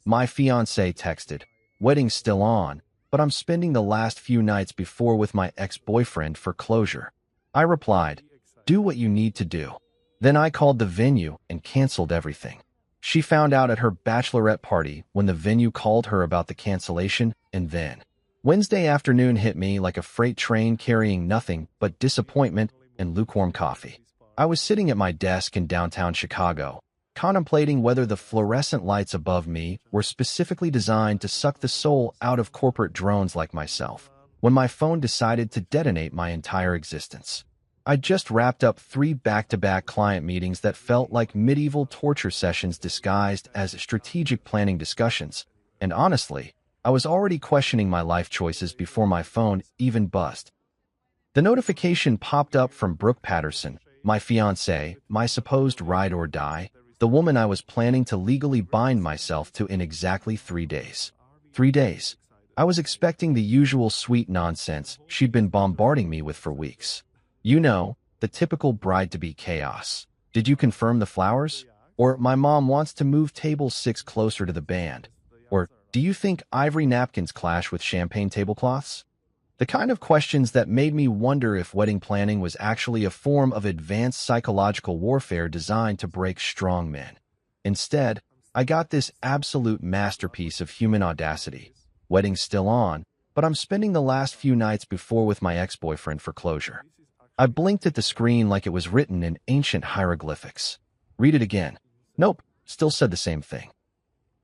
My fiance texted, "Wedding's still on, but I'm spending the last few nights before with my ex-boyfriend for closure." I replied, "Do what you need to do." Then I called the venue and canceled everything. She found out at her bachelorette party when the venue called her about the cancellation, and then Wednesday afternoon hit me like a freight train carrying nothing but disappointment and lukewarm coffee. I was sitting at my desk in downtown Chicago, contemplating whether the fluorescent lights above me were specifically designed to suck the soul out of corporate drones like myself, when my phone decided to detonate my entire existence. I just wrapped up 3 back-to-back client meetings that felt like medieval torture sessions disguised as strategic planning discussions, and honestly, I was already questioning my life choices before my phone even buzzed. The notification popped up from Brooke Patterson, my fiancée, my supposed ride or die, the woman I was planning to legally bind myself to in exactly 3 days. 3 days. I was expecting the usual sweet nonsense she'd been bombarding me with for weeks. You know, the typical bride-to-be chaos. Did you confirm the flowers? Or my mom wants to move table 6 closer to the band? Or do you think ivory napkins clash with champagne tablecloths? The kind of questions that made me wonder if wedding planning was actually a form of advanced psychological warfare designed to break strong men. Instead, I got this absolute masterpiece of human audacity. Wedding's still on, but I'm spending the last few nights before with my ex-boyfriend for closure. I blinked at the screen like it was written in ancient hieroglyphics. Read it again. Nope, still said the same thing.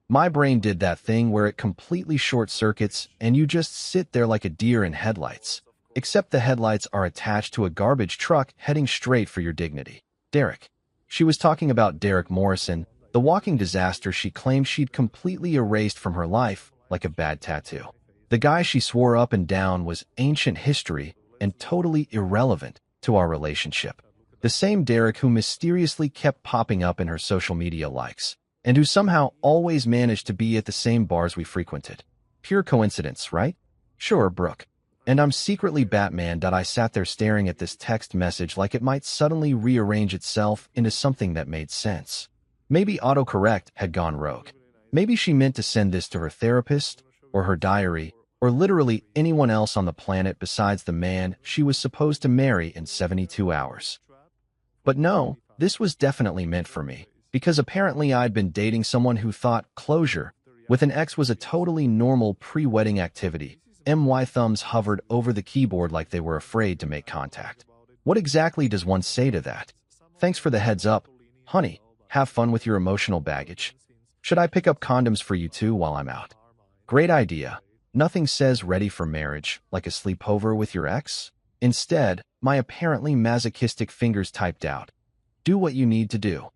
My brain did that thing where it completely short-circuits and you just sit there like a deer in headlights, except the headlights are attached to a garbage truck heading straight for your dignity. Derek. She was talking about Derek Morrison, the walking disaster she claimed she'd completely erased from her life like a bad tattoo. The guy she swore up and down was ancient history and totally irrelevant to our relationship. The same Derek who mysteriously kept popping up in her social media likes, and who somehow always managed to be at the same bars we frequented. Pure coincidence, right? Sure, Brooke. And I'm secretly Batman that I sat there staring at this text message like it might suddenly rearrange itself into something that made sense. Maybe autocorrect had gone rogue. Maybe she meant to send this to her therapist, or her diary, or literally anyone else on the planet besides the man she was supposed to marry in 72 hours. But no, this was definitely meant for me, because apparently I'd been dating someone who thought closure with an ex was a totally normal pre-wedding activity. My thumbs hovered over the keyboard like they were afraid to make contact. What exactly does one say to that? Thanks for the heads up, honey. Have fun with your emotional baggage. Should I pick up condoms for you too while I'm out? Great idea. Nothing says ready for marriage like a sleepover with your ex. Instead, my apparently masochistic fingers typed out, "Do what you need to do."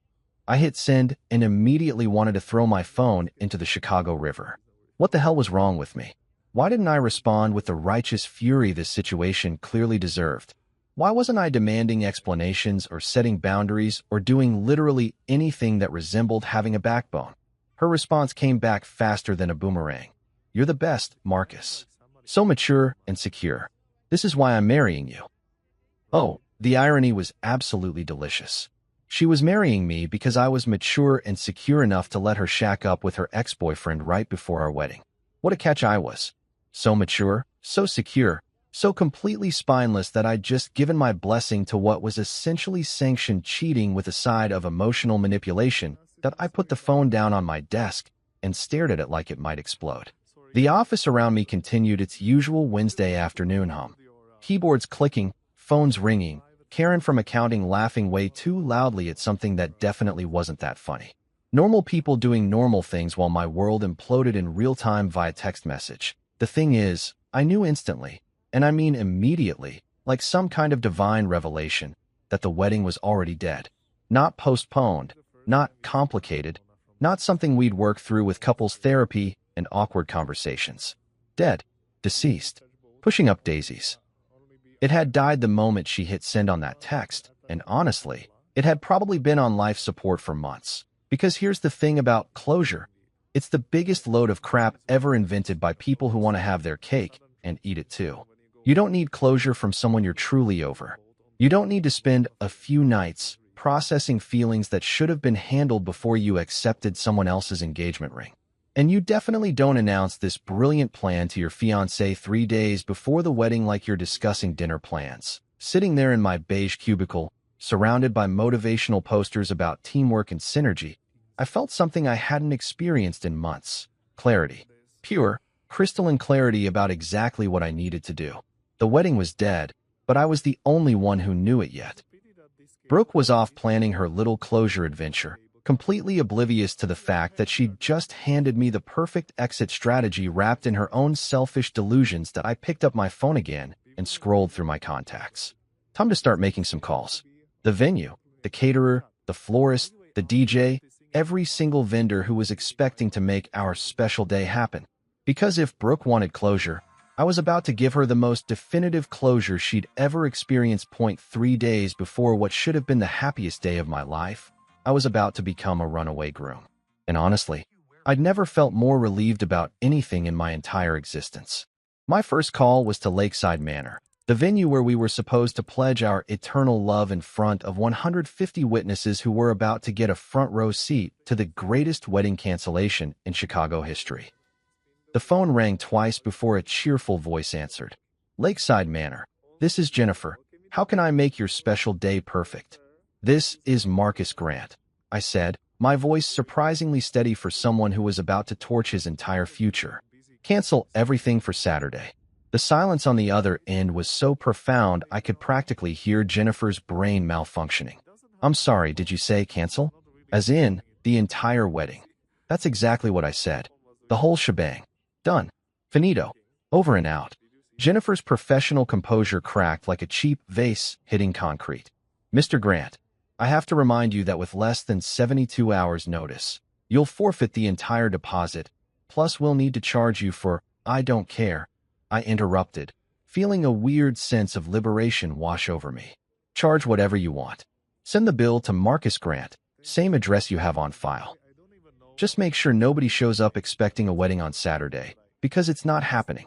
I hit send and immediately wanted to throw my phone into the Chicago River. What the hell was wrong with me? Why didn't I respond with the righteous fury this situation clearly deserved? Why wasn't I demanding explanations or setting boundaries or doing literally anything that resembled having a backbone? Her response came back faster than a boomerang. "You're the best, Marcus. So mature and secure. This is why I'm marrying you." Oh, the irony was absolutely delicious. She was marrying me because I was mature and secure enough to let her shack up with her ex-boyfriend right before our wedding. What a catch I was. So mature, so secure, so completely spineless that I'd just given my blessing to what was essentially sanctioned cheating with a side of emotional manipulation that I put the phone down on my desk and stared at it like it might explode. The office around me continued its usual Wednesday afternoon hum. Keyboards clicking, phones ringing, Karen from accounting laughing way too loudly at something that definitely wasn't that funny. Normal people doing normal things while my world imploded in real time via text message. The thing is, I knew instantly, and I mean immediately, like some kind of divine revelation, that the wedding was already dead. Not postponed, not complicated, not something we'd work through with couples therapy and awkward conversations. Dead. Deceased. Pushing up daisies. It had died the moment she hit send on that text, and honestly, it had probably been on life support for months. Because here's the thing about closure. It's the biggest load of crap ever invented by people who want to have their cake and eat it too. You don't need closure from someone you're truly over. You don't need to spend a few nights processing feelings that should have been handled before you accepted someone else's engagement ring. And you definitely don't announce this brilliant plan to your fiancé 3 days before the wedding like you're discussing dinner plans. Sitting there in my beige cubicle, surrounded by motivational posters about teamwork and synergy, I felt something I hadn't experienced in months. Clarity. Pure, crystalline clarity about exactly what I needed to do. The wedding was dead, but I was the only one who knew it yet. Brooke was off planning her little closure adventure, completely oblivious to the fact that she'd just handed me the perfect exit strategy wrapped in her own selfish delusions. That I picked up my phone again and scrolled through my contacts. Time to start making some calls. The venue, the caterer, the florist, the DJ, every single vendor who was expecting to make our special day happen. Because if Brooke wanted closure, I was about to give her the most definitive closure she'd ever experienced. 3 days before what should have been the happiest day of my life, I was about to become a runaway groom. And honestly, I'd never felt more relieved about anything in my entire existence. My first call was to Lakeside Manor, the venue where we were supposed to pledge our eternal love in front of 150 witnesses who were about to get a front row seat to the greatest wedding cancellation in Chicago history. The phone rang twice before a cheerful voice answered. Lakeside Manor, this is Jennifer. How can I make your special day perfect? This is Marcus Grant, I said, my voice surprisingly steady for someone who was about to torch his entire future. Cancel everything for Saturday. The silence on the other end was so profound I could practically hear Jennifer's brain malfunctioning. I'm sorry, did you say cancel? As in, the entire wedding. That's exactly what I said. The whole shebang. Done. Finito. Over and out. Jennifer's professional composure cracked like a cheap vase hitting concrete. Mr. Grant, I have to remind you that with less than 72 hours notice, you'll forfeit the entire deposit, plus we'll need to charge you for, I don't care, I interrupted, feeling a weird sense of liberation wash over me. Charge whatever you want. Send the bill to Marcus Grant, same address you have on file. Just make sure nobody shows up expecting a wedding on Saturday, because it's not happening.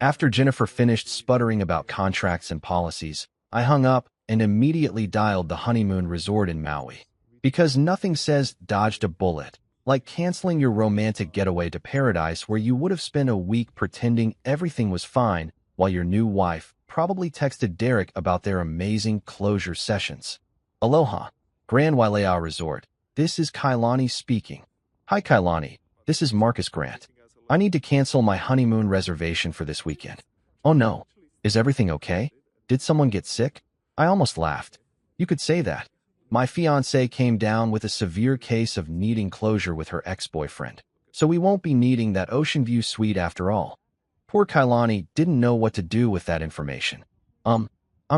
After Jennifer finished sputtering about contracts and policies, I hung up and immediately dialed the honeymoon resort in Maui. Because nothing says dodged a bullet like canceling your romantic getaway to paradise where you would have spent a week pretending everything was fine while your new wife probably texted Derek about their amazing closure sessions. Aloha, Grand Wailea Resort. This is Kailani speaking. Hi Kailani, this is Marcus Grant. I need to cancel my honeymoon reservation for this weekend. Oh no, is everything okay? Did someone get sick? I almost laughed. You could say that. My fiancé came down with a severe case of needing closure with her ex-boyfriend, so we won't be needing that Ocean View suite after all. Poor Kailani didn't know what to do with that information. I'm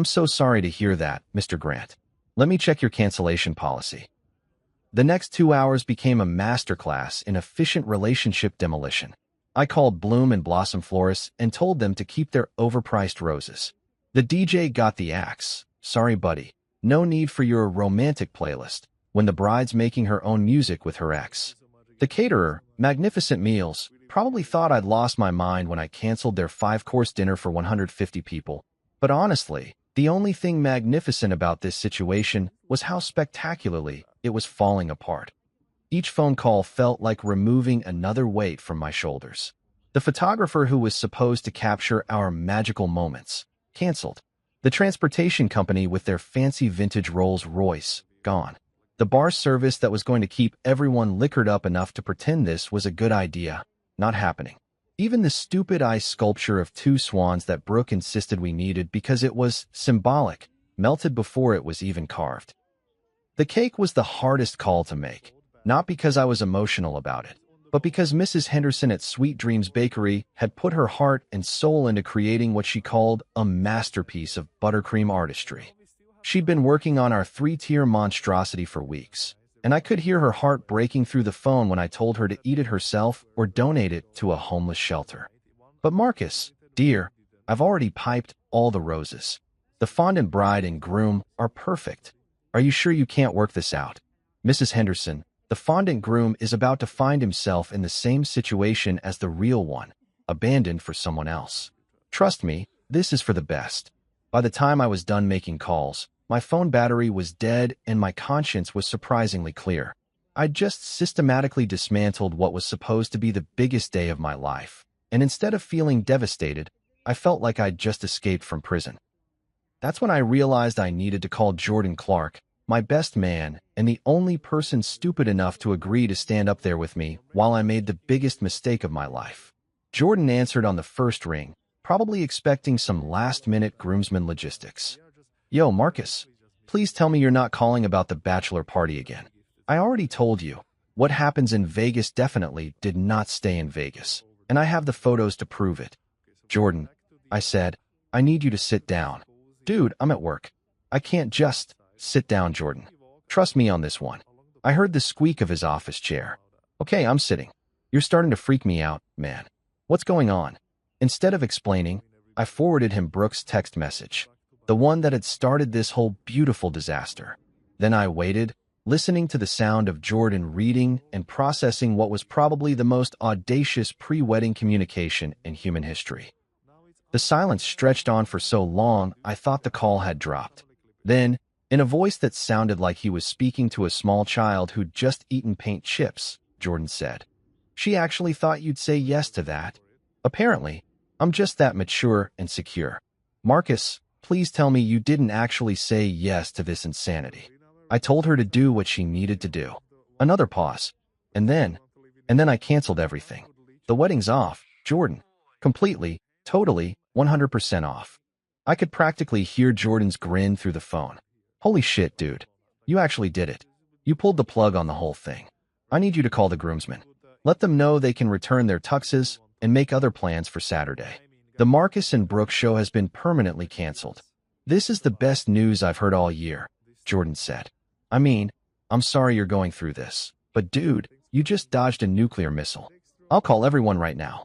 so sorry to hear that, Mr. Grant. Let me check your cancellation policy. The next 2 hours became a masterclass in efficient relationship demolition. I called Bloom and Blossom Florists and told them to keep their overpriced roses. The DJ got the axe. Sorry, buddy. No need for your romantic playlist when the bride's making her own music with her ex. The caterer, Magnificent Meals, probably thought I'd lost my mind when I canceled their 5-course dinner for 150 people. But honestly, the only thing magnificent about this situation was how spectacularly it was falling apart. Each phone call felt like removing another weight from my shoulders. The photographer who was supposed to capture our magical moments canceled. The transportation company with their fancy vintage Rolls-Royce gone. The bar service that was going to keep everyone liquored up enough to pretend this was a good idea, not happening. Even the stupid ice sculpture of 2 swans that Brooke insisted we needed because it was symbolic, melted before it was even carved. The cake was the hardest call to make, not because I was emotional about it, but because Mrs. Henderson at Sweet Dreams Bakery had put her heart and soul into creating what she called a masterpiece of buttercream artistry. She'd been working on our 3-tier monstrosity for weeks, and I could hear her heart breaking through the phone when I told her to eat it herself or donate it to a homeless shelter. But Marcus, dear, I've already piped all the roses. The fondant bride and groom are perfect. Are you sure you can't work this out? Mrs. Henderson, the fondant groom is about to find himself in the same situation as the real one, abandoned for someone else. Trust me, this is for the best. By the time I was done making calls, my phone battery was dead and my conscience was surprisingly clear. I just systematically dismantled what was supposed to be the biggest day of my life, and instead of feeling devastated, I felt like I'd just escaped from prison. That's when I realized I needed to call Jordan Clark, my best man, and the only person stupid enough to agree to stand up there with me while I made the biggest mistake of my life. Jordan answered on the first ring, probably expecting some last-minute groomsman logistics. Yo, Marcus, please tell me you're not calling about the bachelor party again. I already told you, what happens in Vegas definitely did not stay in Vegas, and I have the photos to prove it. Jordan, I said, I need you to sit down. Dude, I'm at work. I can't just... Sit down, Jordan. Trust me on this one. I heard the squeak of his office chair. Okay, I'm sitting. You're starting to freak me out, man. What's going on? Instead of explaining, I forwarded him Brooke's text message, the one that had started this whole beautiful disaster. Then I waited, listening to the sound of Jordan reading and processing what was probably the most audacious pre-wedding communication in human history. The silence stretched on for so long, I thought the call had dropped. Then, in a voice that sounded like he was speaking to a small child who'd just eaten paint chips, Jordan said, "She actually thought you'd say yes to that. Apparently, I'm just that mature and secure. Marcus, please tell me you didn't actually say yes to this insanity." I told her to do what she needed to do. Another pause. And then I canceled everything. The wedding's off, Jordan. Completely, totally, 100% off. I could practically hear Jordan's grin through the phone. Holy shit, dude. You actually did it. You pulled the plug on the whole thing. I need you to call the groomsmen. Let them know they can return their tuxes and make other plans for Saturday. The Marcus and Brooke show has been permanently canceled. This is the best news I've heard all year, Jordan said. I mean, I'm sorry you're going through this, but dude, you just dodged a nuclear missile. I'll call everyone right now.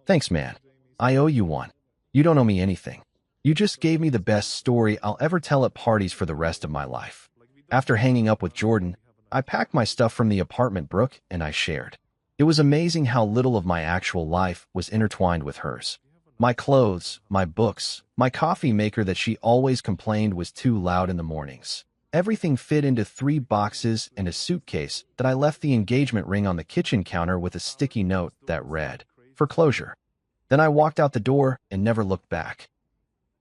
Thanks, man. I owe you one. You don't owe me anything. You just gave me the best story I'll ever tell at parties for the rest of my life. After hanging up with Jordan, I packed my stuff from the apartment Brooke and I shared. It was amazing how little of my actual life was intertwined with hers. My clothes, my books, my coffee maker that she always complained was too loud in the mornings. Everything fit into 3 boxes and a suitcase that I left the engagement ring on the kitchen counter with a sticky note that read, "For closure." Then I walked out the door and never looked back.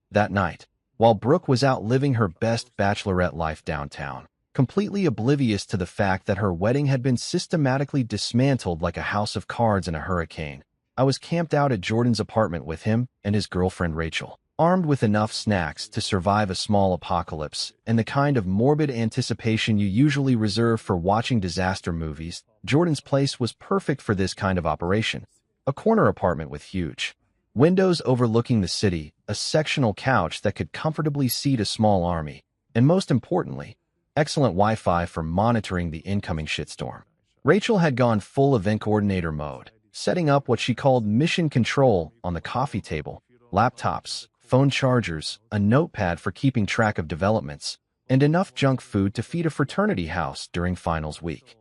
That night, while Brooke was out living her best bachelorette life downtown, completely oblivious to the fact that her wedding had been systematically dismantled like a house of cards in a hurricane, I was camped out at Jordan's apartment with him and his girlfriend Rachel, armed with enough snacks to survive a small apocalypse and the kind of morbid anticipation you usually reserve for watching disaster movies. Jordan's place was perfect for this kind of operation. A corner apartment with huge windows overlooking the city, a sectional couch that could comfortably seat a small army, and most importantly, excellent Wi-Fi for monitoring the incoming shitstorm. Rachel had gone full event coordinator mode, setting up what she called mission control on the coffee table, laptops, phone chargers, a notepad for keeping track of developments, and enough junk food to feed a fraternity house during finals week.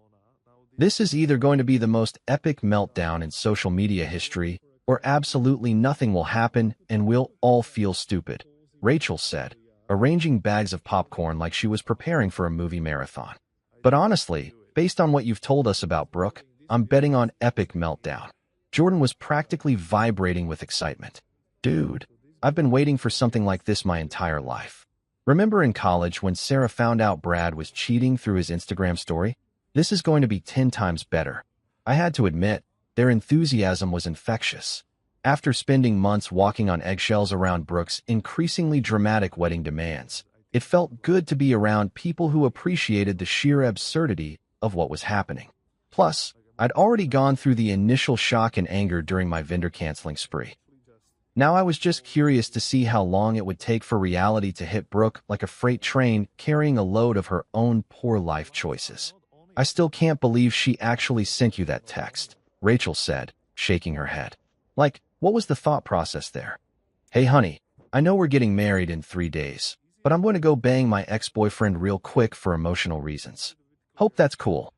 This is either going to be the most epic meltdown in social media history, or absolutely nothing will happen and we'll all feel stupid, Rachel said, arranging bags of popcorn like she was preparing for a movie marathon. But honestly, based on what you've told us about Brooke, I'm betting on epic meltdown. Jordan was practically vibrating with excitement. Dude, I've been waiting for something like this my entire life. Remember in college when Sarah found out Brad was cheating through his Instagram story? This is going to be 10 times better. I had to admit, their enthusiasm was infectious. After spending months walking on eggshells around Brooke's increasingly dramatic wedding demands, it felt good to be around people who appreciated the sheer absurdity of what was happening. Plus, I'd already gone through the initial shock and anger during my vendor canceling spree. Now I was just curious to see how long it would take for reality to hit Brooke like a freight train carrying a load of her own poor life choices. I still can't believe she actually sent you that text, Rachel said, shaking her head. Like, what was the thought process there? Hey honey, I know we're getting married in 3 days, but I'm going to go bang my ex-boyfriend real quick for emotional reasons. Hope that's cool.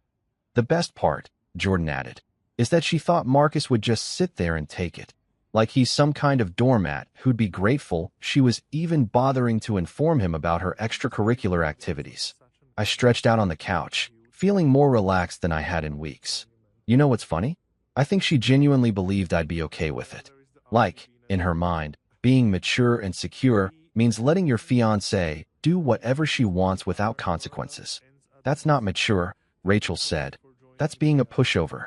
The best part, Jordan added, is that she thought Marcus would just sit there and take it. Like he's some kind of doormat who'd be grateful she was even bothering to inform him about her extracurricular activities. I stretched out on the couch, feeling more relaxed than I had in weeks. You know what's funny? I think she genuinely believed I'd be okay with it. Like, in her mind, being mature and secure means letting your fiancé do whatever she wants without consequences. That's not mature, Rachel said. That's being a pushover.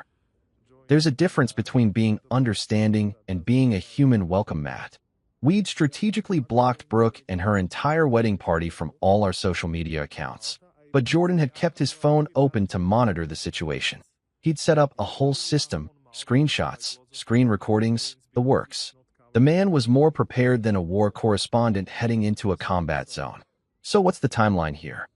There's a difference between being understanding and being a human welcome mat. We'd strategically blocked Brooke and her entire wedding party from all our social media accounts. But Jordan had kept his phone open to monitor the situation. He'd set up a whole system, screenshots, screen recordings, the works. The man was more prepared than a war correspondent heading into a combat zone. So what's the timeline here?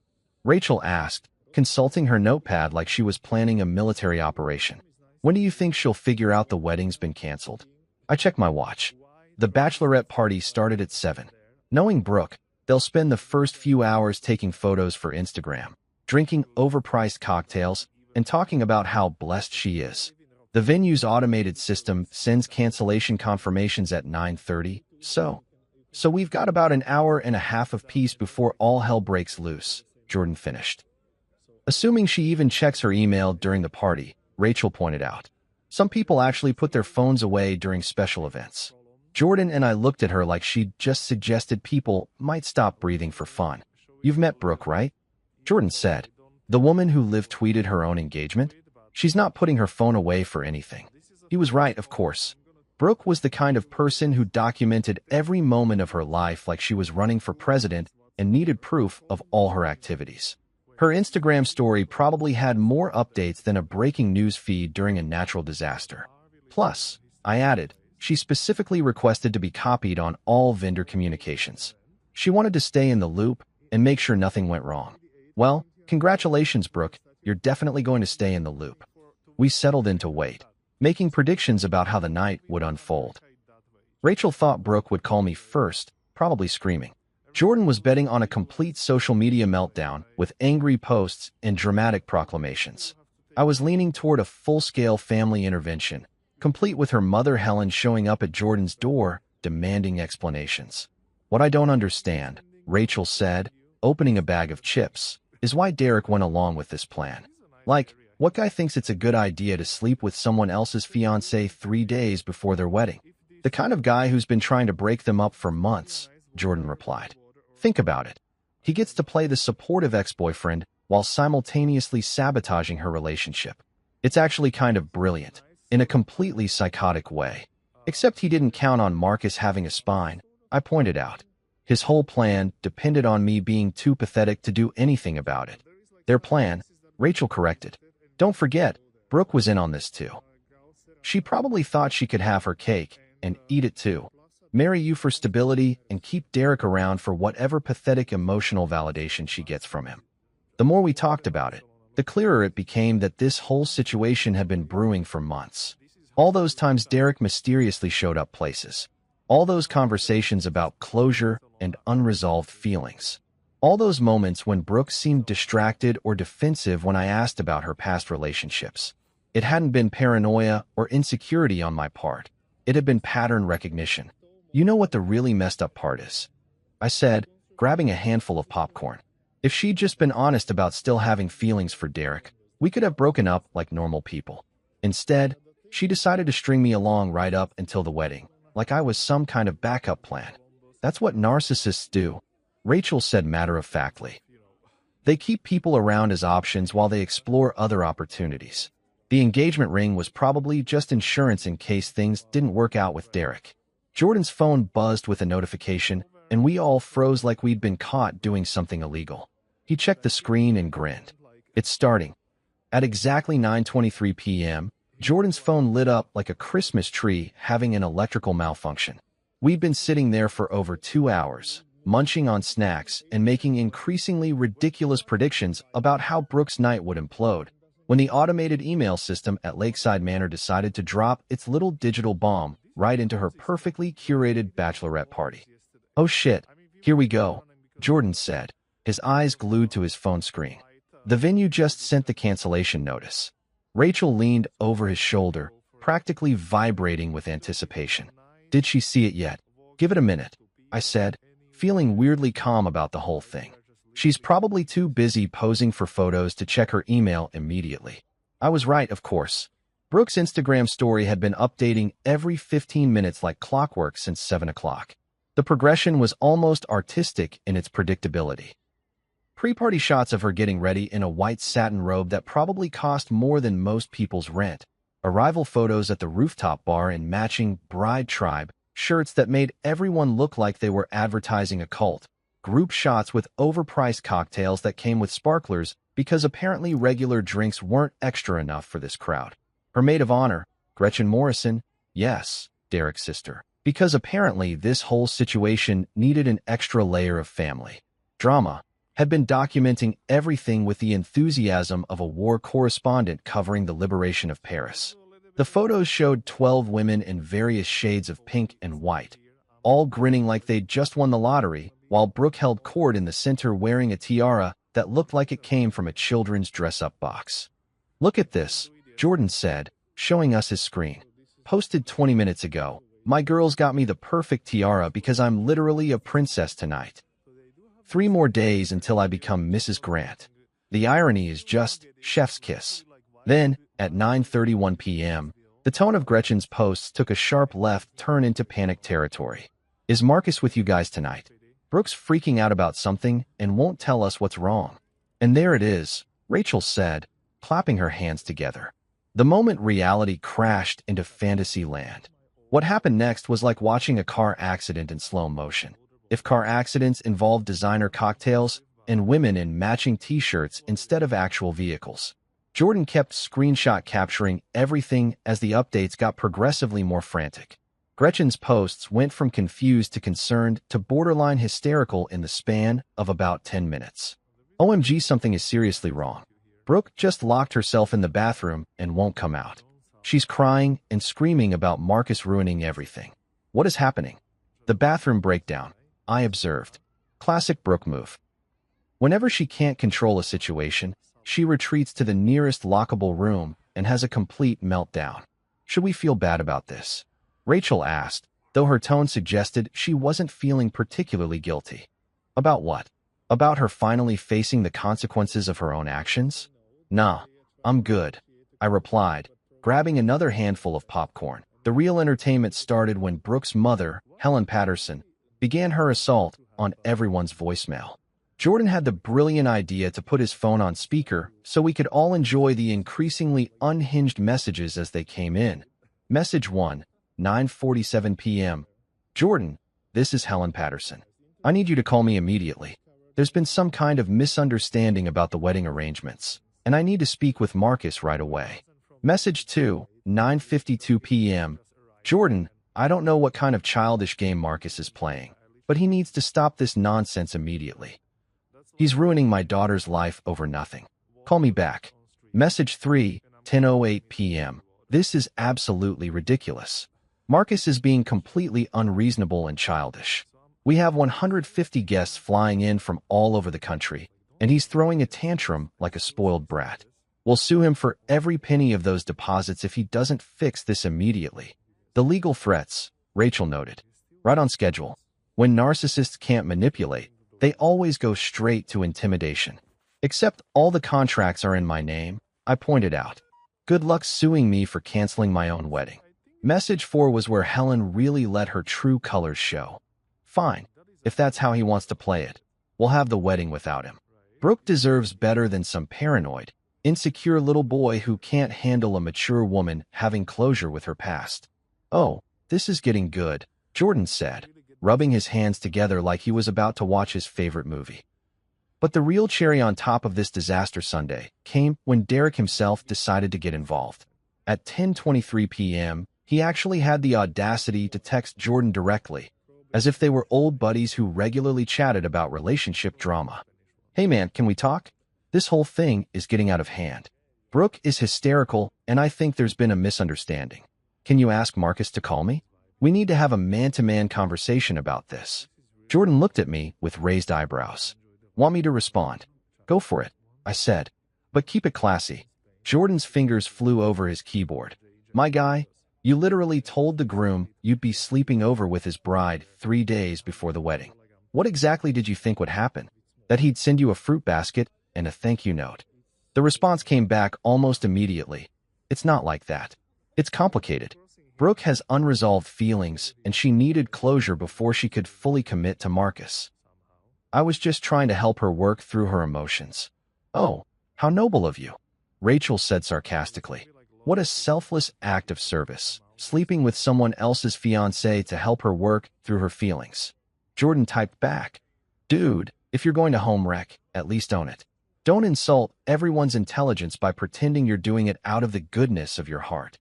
Rachel asked, consulting her notepad like she was planning a military operation. When do you think she'll figure out the wedding's been canceled? I checked my watch. The bachelorette party started at 7. Knowing Brooke, they'll spend the first few hours taking photos for Instagram, drinking overpriced cocktails, and talking about how blessed she is. The venue's automated system sends cancellation confirmations at 9:30, so we've got about an hour and a half of peace before all hell breaks loose, Jordan finished. Assuming she even checks her email during the party, Rachel pointed out. Some people actually put their phones away during special events. Jordan and I looked at her like she'd just suggested people might stop breathing for fun. You've met Brooke, right? Jordan said. The woman who live-tweeted her own engagement? She's not putting her phone away for anything. He was right, of course. Brooke was the kind of person who documented every moment of her life like she was running for president and needed proof of all her activities. Her Instagram story probably had more updates than a breaking news feed during a natural disaster. Plus, I added, she specifically requested to be copied on all vendor communications. She wanted to stay in the loop and make sure nothing went wrong. Well, congratulations, Brooke. You're definitely going to stay in the loop. We settled in to wait, making predictions about how the night would unfold. Rachel thought Brooke would call me first, probably screaming. Jordan was betting on a complete social media meltdown with angry posts and dramatic proclamations. I was leaning toward a full-scale family intervention, complete with her mother Helen showing up at Jordan's door, demanding explanations. What I don't understand, Rachel said, opening a bag of chips, is why Derek went along with this plan. Like, what guy thinks it's a good idea to sleep with someone else's fiancé 3 days before their wedding? The kind of guy who's been trying to break them up for months, Jordan replied. Think about it. He gets to play the supportive ex-boyfriend while simultaneously sabotaging her relationship. It's actually kind of brilliant, in a completely psychotic way. Except he didn't count on Marcus having a spine, I pointed out. His whole plan depended on me being too pathetic to do anything about it. Their plan, Rachel corrected. Don't forget, Brooke was in on this too. She probably thought she could have her cake and eat it too. Marry you for stability and keep Derek around for whatever pathetic emotional validation she gets from him. The more we talked about it, the clearer it became that this whole situation had been brewing for months. All those times Derek mysteriously showed up places. All those conversations about closure and unresolved feelings. All those moments when Brooke seemed distracted or defensive when I asked about her past relationships. It hadn't been paranoia or insecurity on my part. It had been pattern recognition. You know what the really messed up part is? I said, grabbing a handful of popcorn. If she'd just been honest about still having feelings for Derek, we could have broken up like normal people. Instead, she decided to string me along right up until the wedding, like I was some kind of backup plan. That's what narcissists do, Rachel said matter-of-factly. They keep people around as options while they explore other opportunities. The engagement ring was probably just insurance in case things didn't work out with Derek. Jordan's phone buzzed with a notification, and we all froze like we'd been caught doing something illegal. He checked the screen and grinned. It's starting. At exactly 9:23 p.m., Jordan's phone lit up like a Christmas tree having an electrical malfunction. We'd been sitting there for over 2 hours, munching on snacks and making increasingly ridiculous predictions about how Brooke's night would implode, when the automated email system at Lakeside Manor decided to drop its little digital bomb right into her perfectly curated bachelorette party. Oh shit, here we go, Jordan said, his eyes glued to his phone screen. The venue just sent the cancellation notice. Rachel leaned over his shoulder, practically vibrating with anticipation. Did she see it yet? Give it a minute, I said, feeling weirdly calm about the whole thing. She's probably too busy posing for photos to check her email immediately. I was right, of course. Brooke's Instagram story had been updating every 15 minutes like clockwork since 7 o'clock. The progression was almost artistic in its predictability. Pre-party shots of her getting ready in a white satin robe that probably cost more than most people's rent. Arrival photos at the rooftop bar in matching Bride Tribe shirts that made everyone look like they were advertising a cult. Group shots with overpriced cocktails that came with sparklers because apparently regular drinks weren't extra enough for this crowd. Her maid of honor, Gretchen Morrison, yes, Derek's sister, because apparently this whole situation needed an extra layer of family drama, had been documenting everything with the enthusiasm of a war correspondent covering the liberation of Paris. The photos showed 12 women in various shades of pink and white, all grinning like they'd just won the lottery, while Brooke held court in the center wearing a tiara that looked like it came from a children's dress-up box. "Look at this," Jordan said, showing us his screen. "Posted 20 minutes ago. My girls got me the perfect tiara because I'm literally a princess tonight. 3 more days until I become Mrs. Grant." The irony is just chef's kiss. Then, at 9:31 p.m., the tone of Gretchen's posts took a sharp left turn into panic territory. "Is Marcus with you guys tonight? Brooke's freaking out about something and won't tell us what's wrong." "And there it is," Rachel said, clapping her hands together. The moment reality crashed into fantasy land. What happened next was like watching a car accident in slow motion. If car accidents involved designer cocktails and women in matching t-shirts instead of actual vehicles. Jordan kept screenshot capturing everything as the updates got progressively more frantic. Gretchen's posts went from confused to concerned to borderline hysterical in the span of about 10 minutes. "OMG, something is seriously wrong. Brooke just locked herself in the bathroom and won't come out. She's crying and screaming about Marcus ruining everything. What is happening?" "The bathroom breakdown," I observed. Classic Brooke move. Whenever she can't control a situation, she retreats to the nearest lockable room and has a complete meltdown. "Should we feel bad about this?" Rachel asked, though her tone suggested she wasn't feeling particularly guilty. "About what? About her finally facing the consequences of her own actions?" "Nah, I'm good," I replied, grabbing another handful of popcorn. The real entertainment started when Brooke's mother, Helen Patterson, began her assault on everyone's voicemail. Jordan had the brilliant idea to put his phone on speaker so we could all enjoy the increasingly unhinged messages as they came in. Message 1, 9:47 p.m. "Jordan, this is Helen Patterson. I need you to call me immediately. There's been some kind of misunderstanding about the wedding arrangements, and I need to speak with Marcus right away." Message 2, 9:52 p.m. "Jordan, I don't know what kind of childish game Marcus is playing, but he needs to stop this nonsense immediately. He's ruining my daughter's life over nothing. Call me back." Message 3, 10:08 p.m. "This is absolutely ridiculous. Marcus is being completely unreasonable and childish. We have 150 guests flying in from all over the country, and he's throwing a tantrum like a spoiled brat. We'll sue him for every penny of those deposits if he doesn't fix this immediately." The legal threats, Rachel noted. Right on schedule. When narcissists can't manipulate, they always go straight to intimidation. "Except all the contracts are in my name," I pointed out. "Good luck suing me for canceling my own wedding." Message 4 was where Helen really let her true colors show. "Fine, if that's how he wants to play it. We'll have the wedding without him. Brooke deserves better than some paranoid, insecure little boy who can't handle a mature woman having closure with her past." "Oh, this is getting good," Jordan said, rubbing his hands together like he was about to watch his favorite movie. But the real cherry on top of this disaster Sunday came when Derek himself decided to get involved. At 10:23 p.m., he actually had the audacity to text Jordan directly, as if they were old buddies who regularly chatted about relationship drama. "Hey man, can we talk? This whole thing is getting out of hand. Brooke is hysterical, and I think there's been a misunderstanding. Can you ask Marcus to call me? We need to have a man-to-man conversation about this." Jordan looked at me with raised eyebrows. "Want me to respond?" "Go for it," I said. "But keep it classy." Jordan's fingers flew over his keyboard. "My guy, you literally told the groom you'd be sleeping over with his bride 3 days before the wedding. What exactly did you think would happen? that he'd send you a fruit basket and a thank you note. The response came back almost immediately. It's not like that. It's complicated. Brooke has unresolved feelings, and she needed closure before she could fully commit to Marcus. I was just trying to help her work through her emotions. Oh, how noble of you, Rachel said sarcastically. What a selfless act of service, sleeping with someone else's fiancé to help her work through her feelings. Jordan typed back, Dude, if you're going to home wreck, at least own it. Don't insult everyone's intelligence by pretending you're doing it out of the goodness of your heart.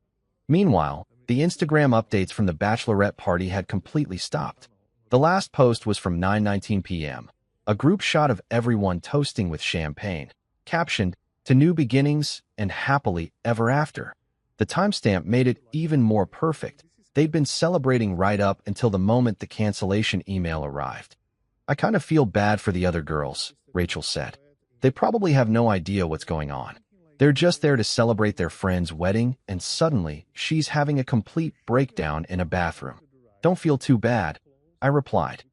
Meanwhile, the Instagram updates from the bachelorette party had completely stopped. The last post was from 9:19 p.m., a group shot of everyone toasting with champagne, captioned, To new beginnings and happily ever after. The timestamp made it even more perfect. They'd been celebrating right up until the moment the cancellation email arrived. I kind of feel bad for the other girls, Rachel said. They probably have no idea what's going on. They're just there to celebrate their friend's wedding, and suddenly, she's having a complete breakdown in a bathroom. Don't feel too bad, I replied.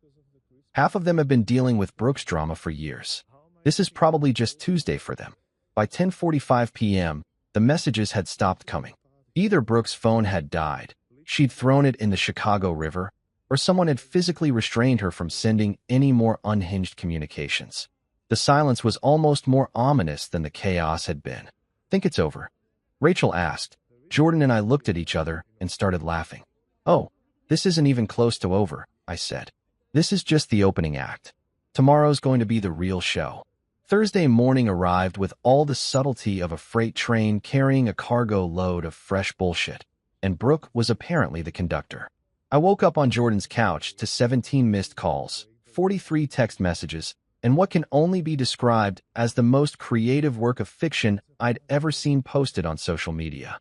Half of them have been dealing with Brooke's drama for years. This is probably just Tuesday for them. By 10:45 p.m., the messages had stopped coming. Either Brooke's phone had died, she'd thrown it in the Chicago River, or someone had physically restrained her from sending any more unhinged communications. The silence was almost more ominous than the chaos had been. Think it's over? Rachel asked. Jordan and I looked at each other and started laughing. Oh, this isn't even close to over, I said. This is just the opening act. Tomorrow's going to be the real show. Thursday morning arrived with all the subtlety of a freight train carrying a cargo load of fresh bullshit, and Brooke was apparently the conductor. I woke up on Jordan's couch to 17 missed calls, 43 text messages, and what can only be described as the most creative work of fiction I'd ever seen posted on social media.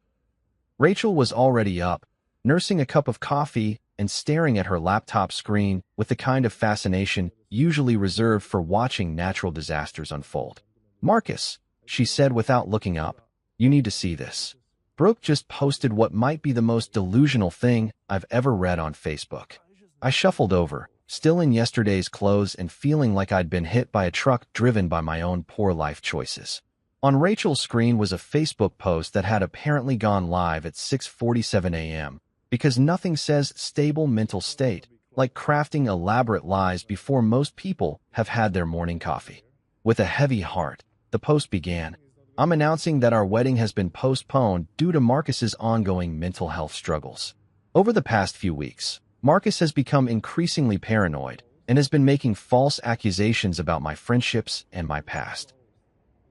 Rachel was already up, nursing a cup of coffee and staring at her laptop screen with the kind of fascination usually reserved for watching natural disasters unfold. Marcus, she said without looking up, you need to see this. Brooke just posted what might be the most delusional thing I've ever read on Facebook. I shuffled over, still in yesterday's clothes and feeling like I'd been hit by a truck driven by my own poor life choices. On Rachel's screen was a Facebook post that had apparently gone live at 6:47 a.m., because nothing says stable mental state like crafting elaborate lies before most people have had their morning coffee. With a heavy heart, the post began, I'm announcing that our wedding has been postponed due to Marcus's ongoing mental health struggles. Over the past few weeks, Marcus has become increasingly paranoid and has been making false accusations about my friendships and my past.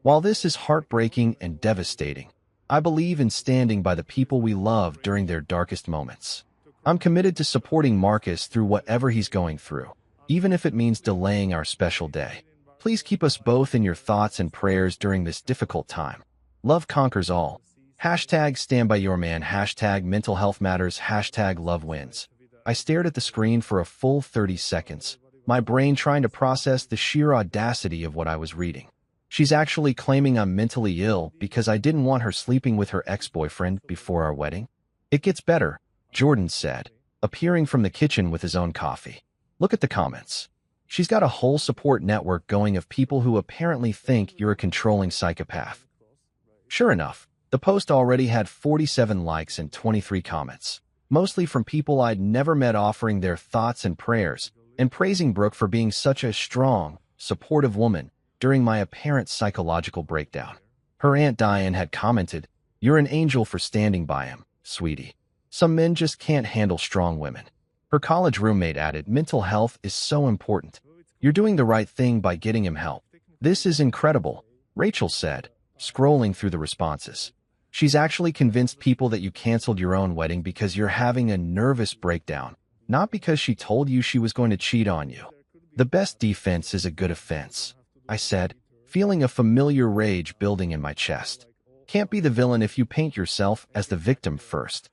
While this is heartbreaking and devastating, I believe in standing by the people we love during their darkest moments. I'm committed to supporting Marcus through whatever he's going through, even if it means delaying our special day. Please keep us both in your thoughts and prayers during this difficult time. Love conquers all. Hashtag stand by your man. Hashtag mental health matters. Hashtag love wins. I stared at the screen for a full 30 seconds, my brain trying to process the sheer audacity of what I was reading. She's actually claiming I'm mentally ill because I didn't want her sleeping with her ex-boyfriend before our wedding? It gets better, Jordan said, appearing from the kitchen with his own coffee. Look at the comments. She's got a whole support network going of people who apparently think you're a controlling psychopath. Sure enough, the post already had 47 likes and 23 comments, mostly from people I'd never met offering their thoughts and prayers and praising Brooke for being such a strong, supportive woman during my apparent psychological breakdown. Her Aunt Diane had commented, You're an angel for standing by him, sweetie. Some men just can't handle strong women. Her college roommate added, Mental health is so important. You're doing the right thing by getting him help. This is incredible, Rachel said, scrolling through the responses. She's actually convinced people that you canceled your own wedding because you're having a nervous breakdown, not because she told you she was going to cheat on you. The best defense is a good offense, I said, feeling a familiar rage building in my chest. Can't be the villain if you paint yourself as the victim first.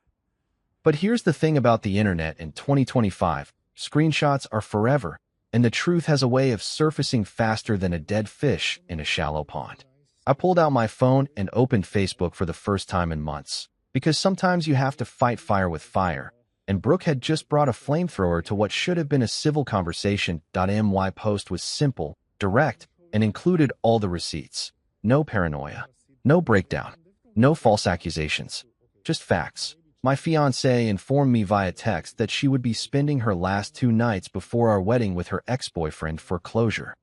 But here's the thing about the internet in 2025, screenshots are forever, and the truth has a way of surfacing faster than a dead fish in a shallow pond. I pulled out my phone and opened Facebook for the first time in months, because sometimes you have to fight fire with fire, and Brooke had just brought a flamethrower to what should have been a civil conversation. My post was simple, direct, and included all the receipts. No paranoia. No breakdown. No false accusations. Just facts. My fiancée informed me via text that she would be spending her last 2 nights before our wedding with her ex-boyfriend for closure.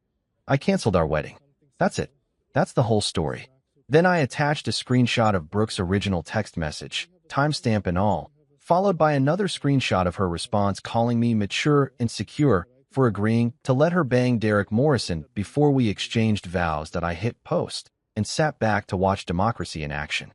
I canceled our wedding. That's it. That's the whole story. Then I attached a screenshot of Brooke's original text message, timestamp and all, followed by another screenshot of her response calling me mature and secure for agreeing to let her bang Derek Morrison before we exchanged vows. That I hit post and sat back to watch democracy in action.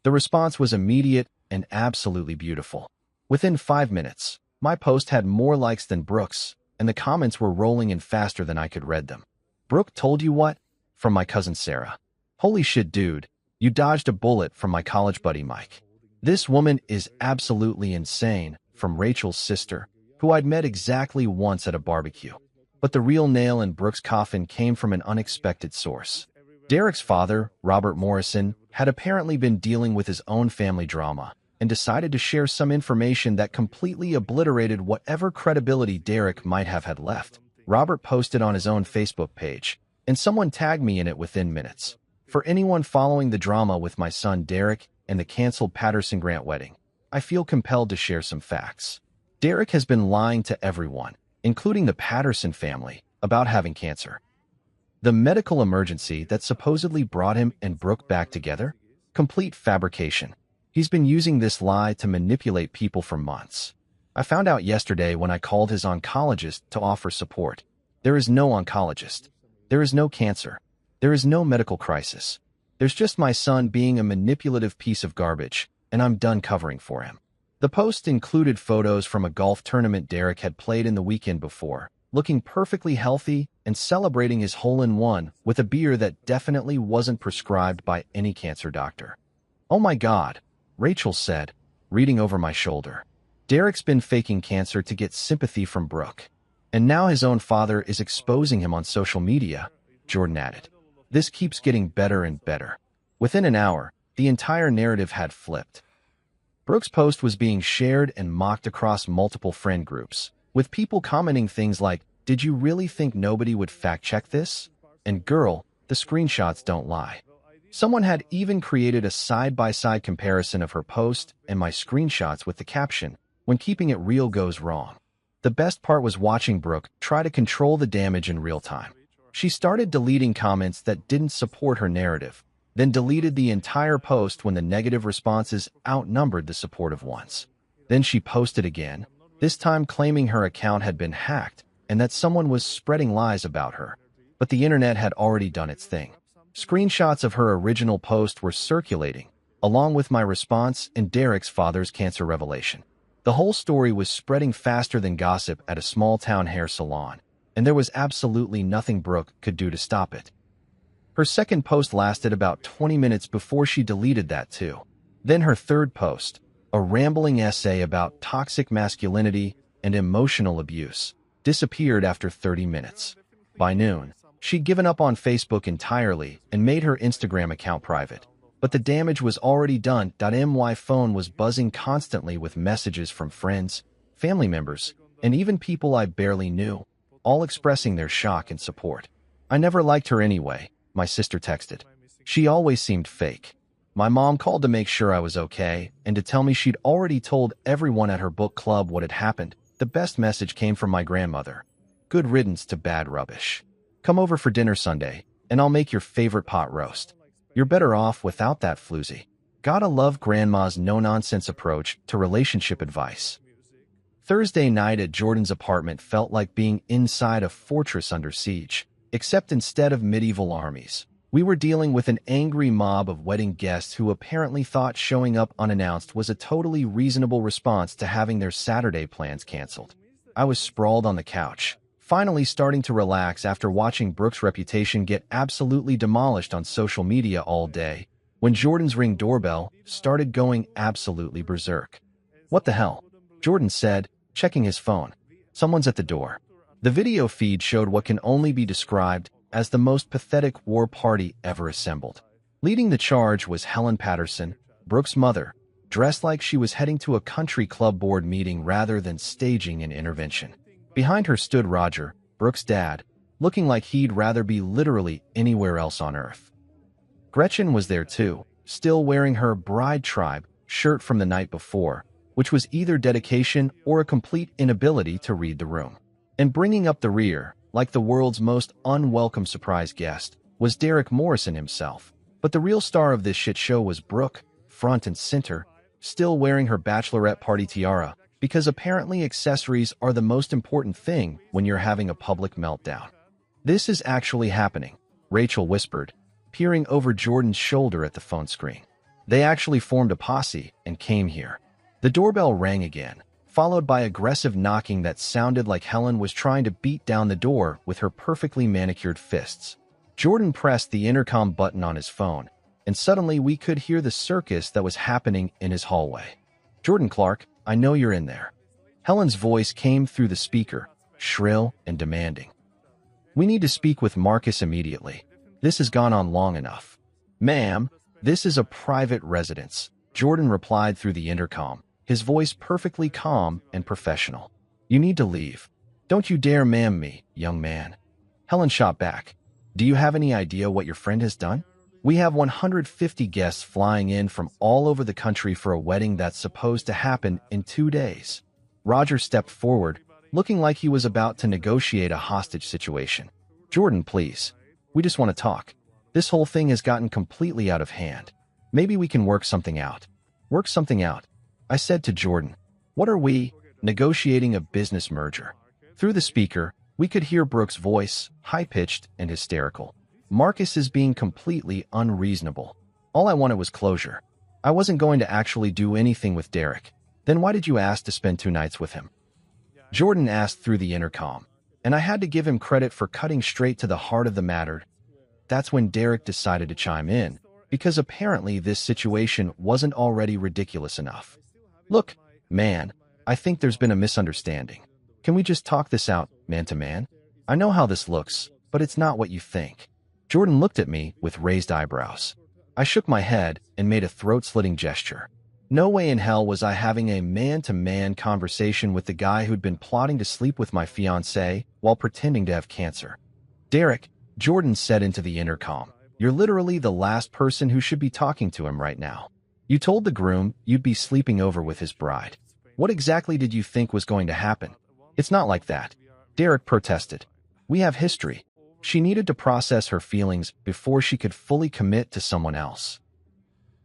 The response was immediate and absolutely beautiful. Within 5 minutes, my post had more likes than Brooke's, and the comments were rolling in faster than I could read them. Brooke told you what? From my cousin Sarah. Holy shit, dude. You dodged a bullet from my college buddy Mike. This woman is absolutely insane. From Rachel's sister, who I'd met exactly once at a barbecue. But the real nail in Brooke's coffin came from an unexpected source. Derek's father, Robert Morrison, had apparently been dealing with his own family drama and decided to share some information that completely obliterated whatever credibility Derek might have had left. Robert posted on his own Facebook page, and someone tagged me in it within minutes. For anyone following the drama with my son Derek and the canceled Patterson Grant wedding, I feel compelled to share some facts. Derek has been lying to everyone, including the Patterson family, about having cancer. The medical emergency that supposedly brought him and Brooke back together? Complete fabrication. He's been using this lie to manipulate people for months. I found out yesterday when I called his oncologist to offer support. There is no oncologist. There is no cancer. There is no medical crisis. There's just my son being a manipulative piece of garbage, and I'm done covering for him. The post included photos from a golf tournament Derek had played in the weekend before, looking perfectly healthy and celebrating his hole-in-one with a beer that definitely wasn't prescribed by any cancer doctor. Oh my God, Rachel said, reading over my shoulder. Derek's been faking cancer to get sympathy from Brooke. And now his own father is exposing him on social media, Jordan added. This keeps getting better and better. Within an hour, the entire narrative had flipped. Brooke's post was being shared and mocked across multiple friend groups, with people commenting things like, "Did you really think nobody would fact-check this?" And "Girl, the screenshots don't lie." Someone had even created a side-by-side comparison of her post and my screenshots with the caption, "When keeping it real goes wrong." The best part was watching Brooke try to control the damage in real time. She started deleting comments that didn't support her narrative, then deleted the entire post when the negative responses outnumbered the supportive ones. Then she posted again, this time claiming her account had been hacked and that someone was spreading lies about her. But the internet had already done its thing. Screenshots of her original post were circulating, along with my response and Derek's father's cancer revelation. The whole story was spreading faster than gossip at a small-town hair salon, and there was absolutely nothing Brooke could do to stop it. Her second post lasted about 20 minutes before she deleted that too. Then her third post, a rambling essay about toxic masculinity and emotional abuse, disappeared after 30 minutes. By noon, she'd given up on Facebook entirely and made her Instagram account private. But the damage was already done. My phone was buzzing constantly with messages from friends, family members, and even people I barely knew, all expressing their shock and support. "I never liked her anyway," my sister texted. "She always seemed fake." My mom called to make sure I was okay and to tell me she'd already told everyone at her book club what had happened. The best message came from my grandmother. "Good riddance to bad rubbish. Come over for dinner Sunday, and I'll make your favorite pot roast. You're better off without that floozy." Gotta love Grandma's no-nonsense approach to relationship advice. Thursday night at Jordan's apartment felt like being inside a fortress under siege, except instead of medieval armies, we were dealing with an angry mob of wedding guests who apparently thought showing up unannounced was a totally reasonable response to having their Saturday plans canceled. I was sprawled on the couch, finally starting to relax after watching Brooke's reputation get absolutely demolished on social media all day, when Jordan's Ring doorbell started going absolutely berserk. "What the hell?" Jordan said, checking his phone. "Someone's at the door." The video feed showed what can only be described as the most pathetic war party ever assembled. Leading the charge was Helen Patterson, Brooke's mother, dressed like she was heading to a country club board meeting rather than staging an intervention. Behind her stood Roger, Brooke's dad, looking like he'd rather be literally anywhere else on Earth. Gretchen was there too, still wearing her Bride Tribe shirt from the night before, which was either dedication or a complete inability to read the room. And bringing up the rear, like the world's most unwelcome surprise guest, was Derek Morrison himself. But the real star of this shit show was Brooke, front and center, still wearing her bachelorette party tiara, because apparently accessories are the most important thing when you're having a public meltdown. "This is actually happening," Rachel whispered, peering over Jordan's shoulder at the phone screen. "They actually formed a posse and came here." The doorbell rang again, followed by aggressive knocking that sounded like Helen was trying to beat down the door with her perfectly manicured fists. Jordan pressed the intercom button on his phone, and suddenly we could hear the circus that was happening in his hallway. "Jordan Clark, I know you're in there." Helen's voice came through the speaker, shrill and demanding. "We need to speak with Marcus immediately. This has gone on long enough." "Ma'am, this is a private residence," Jordan replied through the intercom, his voice perfectly calm and professional. "You need to leave. Don't you dare ma'am me, young man." Helen shot back. "Do you have any idea what your friend has done? We have 150 guests flying in from all over the country for a wedding that's supposed to happen in 2 days." Roger stepped forward, looking like he was about to negotiate a hostage situation. "Jordan, please. We just want to talk. This whole thing has gotten completely out of hand. Maybe we can work something out." "Work something out?" I said to Jordan. "What are we, negotiating a business merger?" Through the speaker, we could hear Brooke's voice, high-pitched and hysterical. "Marcus is being completely unreasonable. All I wanted was closure. I wasn't going to actually do anything with Derek. Then why did you ask to spend 2 nights with him?" Jordan asked through the intercom, and I had to give him credit for cutting straight to the heart of the matter. That's when Derek decided to chime in, because apparently this situation wasn't already ridiculous enough. "Look, man, I think there's been a misunderstanding. Can we just talk this out, man to man? I know how this looks, but it's not what you think." Jordan looked at me with raised eyebrows. I shook my head and made a throat-slitting gesture. No way in hell was I having a man-to-man conversation with the guy who'd been plotting to sleep with my fiancée while pretending to have cancer. "Derek," Jordan said into the intercom, "you're literally the last person who should be talking to him right now. You told the groom you'd be sleeping over with his bride. What exactly did you think was going to happen? It's not like that." Derek protested. "We have history. She needed to process her feelings before she could fully commit to someone else."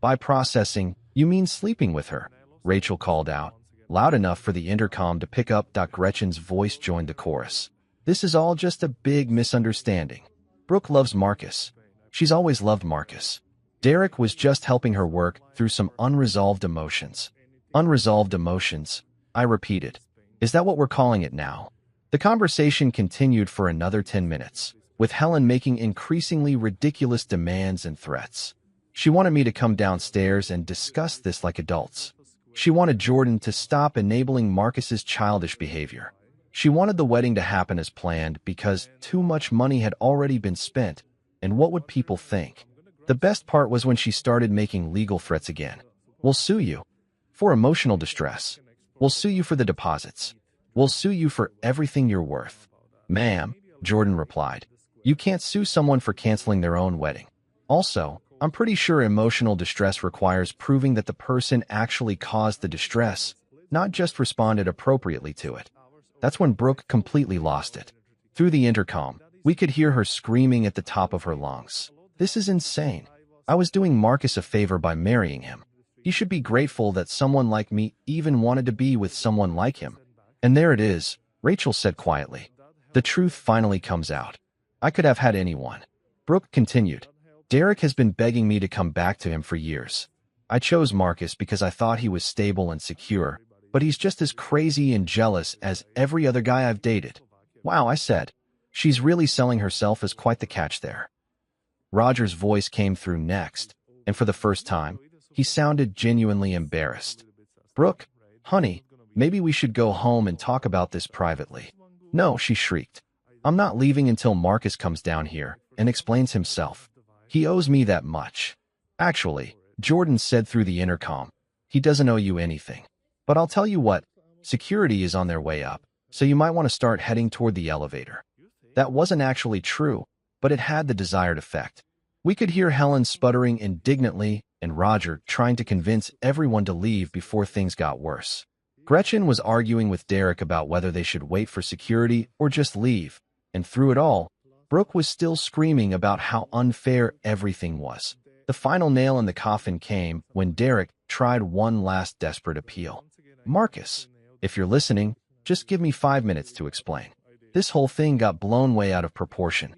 "By processing, you mean sleeping with her," Rachel called out, loud enough for the intercom to pick up. Gretchen's voice joined the chorus. "This is all just a big misunderstanding. Brooke loves Marcus. She's always loved Marcus. Derek was just helping her work through some unresolved emotions." "Unresolved emotions," I repeated. "Is that what we're calling it now?" The conversation continued for another 10 minutes, with Helen making increasingly ridiculous demands and threats. She wanted me to come downstairs and discuss this like adults. She wanted Jordan to stop enabling Marcus's childish behavior. She wanted the wedding to happen as planned because too much money had already been spent, and what would people think? The best part was when she started making legal threats again. "We'll sue you for emotional distress. We'll sue you for the deposits. We'll sue you for everything you're worth." "Ma'am," Jordan replied, "you can't sue someone for canceling their own wedding. Also, I'm pretty sure emotional distress requires proving that the person actually caused the distress, not just responded appropriately to it." That's when Brooke completely lost it. Through the intercom, we could hear her screaming at the top of her lungs. "This is insane. I was doing Marcus a favor by marrying him. He should be grateful that someone like me even wanted to be with someone like him." "And there it is," Rachel said quietly. "The truth finally comes out. I could have had anyone." Brooke continued. "Derek has been begging me to come back to him for years. I chose Marcus because I thought he was stable and secure, but he's just as crazy and jealous as every other guy I've dated." "Wow," I said. "She's really selling herself as quite the catch there." Roger's voice came through next, and for the first time, he sounded genuinely embarrassed. "Brooke, honey, maybe we should go home and talk about this privately." "No," she shrieked. "I'm not leaving until Marcus comes down here and explains himself. He owes me that much." "Actually," Jordan said through the intercom, "he doesn't owe you anything. But I'll tell you what, security is on their way up, so you might want to start heading toward the elevator." That wasn't actually true, but it had the desired effect. We could hear Helen sputtering indignantly and Roger trying to convince everyone to leave before things got worse. Gretchen was arguing with Derek about whether they should wait for security or just leave, and through it all, Brooke was still screaming about how unfair everything was. The final nail in the coffin came when Derek tried one last desperate appeal. Marcus, if you're listening, just give me 5 minutes to explain. This whole thing got blown way out of proportion.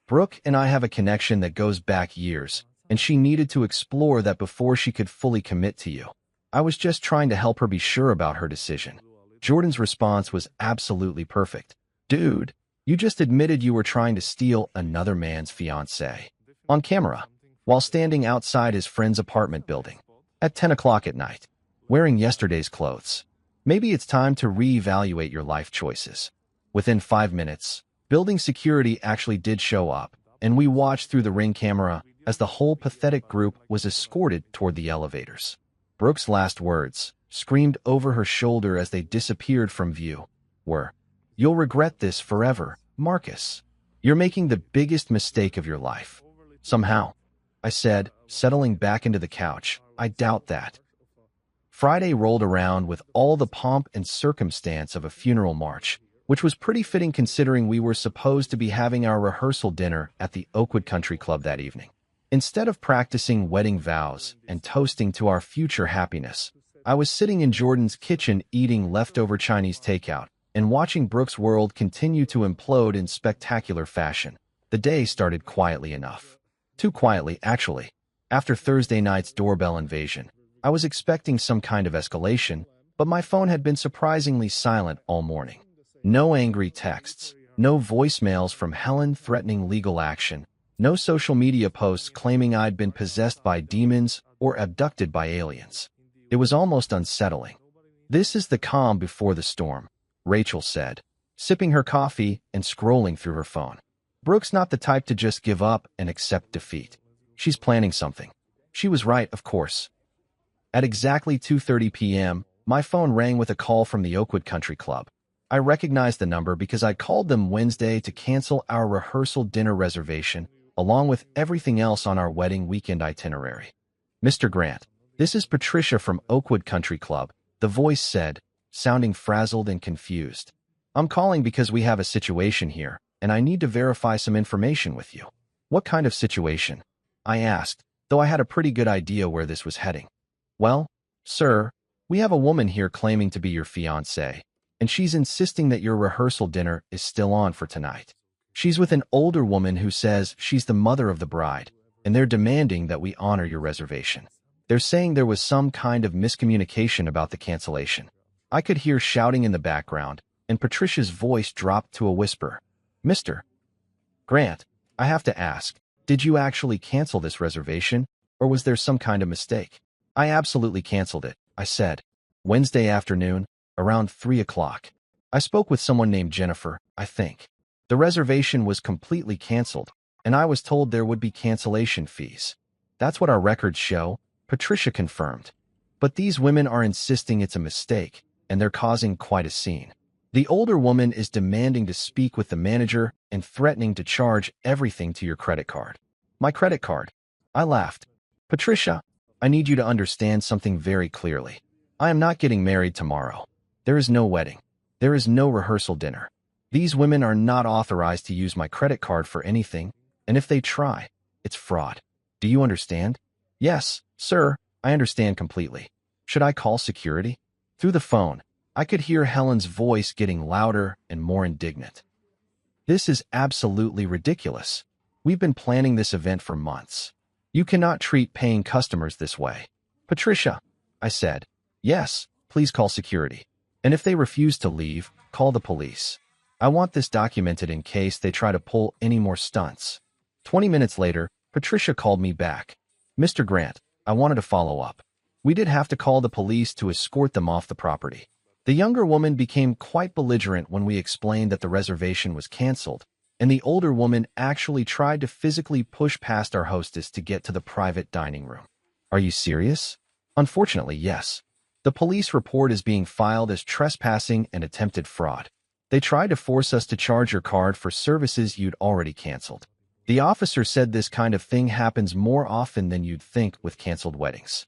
Brooke and I have a connection that goes back years, and she needed to explore that before she could fully commit to you. I was just trying to help her be sure about her decision. Jordan's response was absolutely perfect. Dude, you just admitted you were trying to steal another man's fiancée. On camera, while standing outside his friend's apartment building. At 10 o'clock at night. Wearing yesterday's clothes. Maybe it's time to reevaluate your life choices. Within 5 minutes, building security actually did show up, and we watched through the Ring camera as the whole pathetic group was escorted toward the elevators. Brooke's last words, screamed over her shoulder as they disappeared from view, were, "You'll regret this forever, Marcus. You're making the biggest mistake of your life." Somehow, I said, settling back into the couch, I doubt that. Friday rolled around with all the pomp and circumstance of a funeral march, which was pretty fitting considering we were supposed to be having our rehearsal dinner at the Oakwood Country Club that evening. Instead of practicing wedding vows and toasting to our future happiness, I was sitting in Jordan's kitchen eating leftover Chinese takeout and watching Brooke's world continue to implode in spectacular fashion. The day started quietly enough. Too quietly, actually. After Thursday night's doorbell invasion, I was expecting some kind of escalation, but my phone had been surprisingly silent all morning. No angry texts, no voicemails from Helen threatening legal action, no social media posts claiming I'd been possessed by demons or abducted by aliens. It was almost unsettling. This is the calm before the storm, Rachel said, sipping her coffee and scrolling through her phone. Brooke's not the type to just give up and accept defeat. She's planning something. She was right, of course. At exactly 2:30 p.m., my phone rang with a call from the Oakwood Country Club. I recognized the number because I called them Wednesday to cancel our rehearsal dinner reservation, along with everything else on our wedding weekend itinerary. "Mr. Grant, this is Patricia from Oakwood Country Club," the voice said, sounding frazzled and confused. "I'm calling because we have a situation here, and I need to verify some information with you." "What kind of situation?" I asked, though I had a pretty good idea where this was heading. "Well, sir, we have a woman here claiming to be your fiancée, and she's insisting that your rehearsal dinner is still on for tonight. She's with an older woman who says she's the mother of the bride, and they're demanding that we honor your reservation. They're saying there was some kind of miscommunication about the cancellation." I could hear shouting in the background, and Patricia's voice dropped to a whisper. "Mr. Grant, I have to ask, did you actually cancel this reservation, or was there some kind of mistake?" "I absolutely canceled it," I said. "Wednesday afternoon, around 3 o'clock. I spoke with someone named Jennifer, I think. The reservation was completely canceled, and I was told there would be cancellation fees." "That's what our records show," Patricia confirmed. "But these women are insisting it's a mistake, and they're causing quite a scene. The older woman is demanding to speak with the manager and threatening to charge everything to your credit card." "My credit card?" I laughed. "Patricia, I need you to understand something very clearly. I am not getting married tomorrow. There is no wedding. There is no rehearsal dinner. These women are not authorized to use my credit card for anything, and if they try, it's fraud. Do you understand?" "Yes, sir, I understand completely. Should I call security?" Through the phone, I could hear Helen's voice getting louder and more indignant. "This is absolutely ridiculous. We've been planning this event for months. You cannot treat paying customers this way." "Patricia," I said, "yes, please call security. And if they refuse to leave, call the police. I want this documented in case they try to pull any more stunts." 20 minutes later, Patricia called me back. "Mr. Grant, I wanted to follow up. We did have to call the police to escort them off the property." The younger woman became quite belligerent when we explained that the reservation was canceled, and the older woman actually tried to physically push past our hostess to get to the private dining room. "Are you serious?" "Unfortunately, yes. The police report is being filed as trespassing and attempted fraud." They tried to force us to charge your card for services you'd already canceled. The officer said this kind of thing happens more often than you'd think with canceled weddings.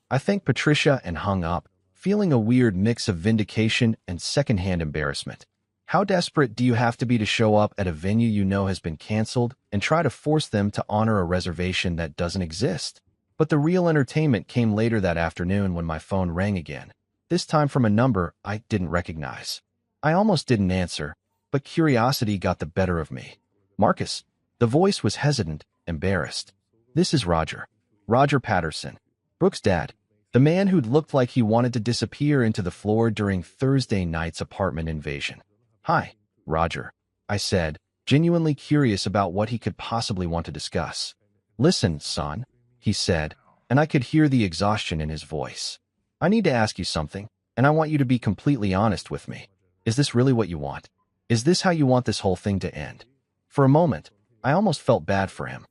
I thanked Patricia and hung up, feeling a weird mix of vindication and secondhand embarrassment. How desperate do you have to be to show up at a venue you know has been canceled and try to force them to honor a reservation that doesn't exist? But the real entertainment came later that afternoon when my phone rang again, this time from a number I didn't recognize. I almost didn't answer, but curiosity got the better of me. Marcus. The voice was hesitant, embarrassed. This is Roger. Roger Patterson. Brooke's dad. The man who'd looked like he wanted to disappear into the floor during Thursday night's apartment invasion. Hi, Roger, I said, genuinely curious about what he could possibly want to discuss. Listen, son, he said, and I could hear the exhaustion in his voice. I need to ask you something, and I want you to be completely honest with me. Is this really what you want? Is this how you want this whole thing to end? For a moment, I almost felt bad for him.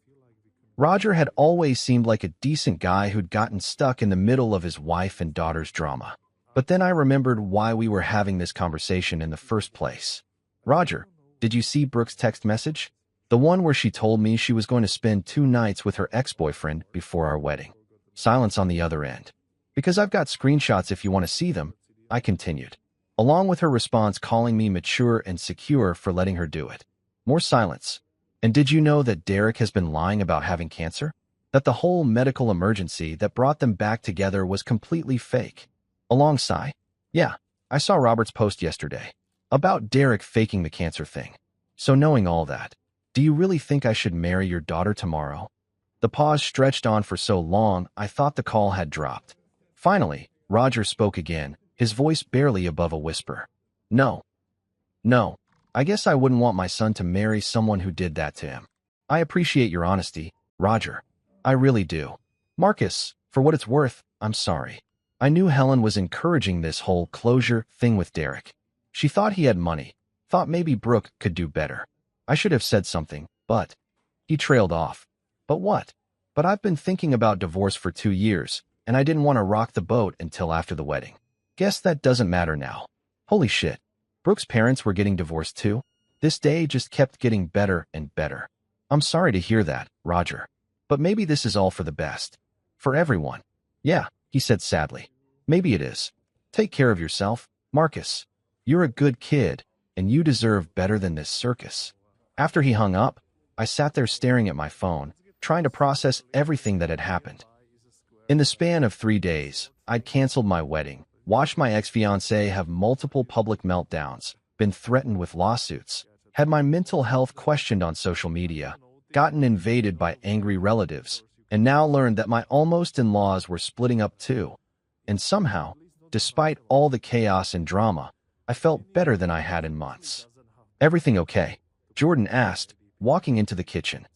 Roger had always seemed like a decent guy who'd gotten stuck in the middle of his wife and daughter's drama. But then I remembered why we were having this conversation in the first place. Roger, did you see Brooke's text message? The one where she told me she was going to spend 2 nights with her ex-boyfriend before our wedding. Silence on the other end. Because I've got screenshots if you want to see them, I continued, along with her response calling me mature and secure for letting her do it. More silence. And did you know that Derek has been lying about having cancer? That the whole medical emergency that brought them back together was completely fake? A long sigh. Yeah, I saw Robert's post yesterday about Derek faking the cancer thing. So knowing all that, do you really think I should marry your daughter tomorrow? The pause stretched on for so long I thought the call had dropped. Finally, Roger spoke again, his voice barely above a whisper. No. No. I guess I wouldn't want my son to marry someone who did that to him. I appreciate your honesty, Roger. I really do. Marcus, for what it's worth, I'm sorry. I knew Helen was encouraging this whole closure thing with Derek. She thought he had money, thought maybe Brooke could do better. I should have said something, but... He trailed off. But what? But I've been thinking about divorce for 2 years, and I didn't want to rock the boat until after the wedding. Guess that doesn't matter now. Holy shit. Brooke's parents were getting divorced too? This day just kept getting better and better. I'm sorry to hear that, Roger. But maybe this is all for the best. For everyone. Yeah, he said sadly. Maybe it is. Take care of yourself, Marcus. You're a good kid, and you deserve better than this circus. After he hung up, I sat there staring at my phone, trying to process everything that had happened. In the span of 3 days, I'd canceled my wedding, watched my ex-fiancé have multiple public meltdowns, been threatened with lawsuits, had my mental health questioned on social media, gotten invaded by angry relatives, and now learned that my almost-in-laws were splitting up too. And somehow, despite all the chaos and drama, I felt better than I had in months. Everything okay? Jordan asked, walking into the kitchen.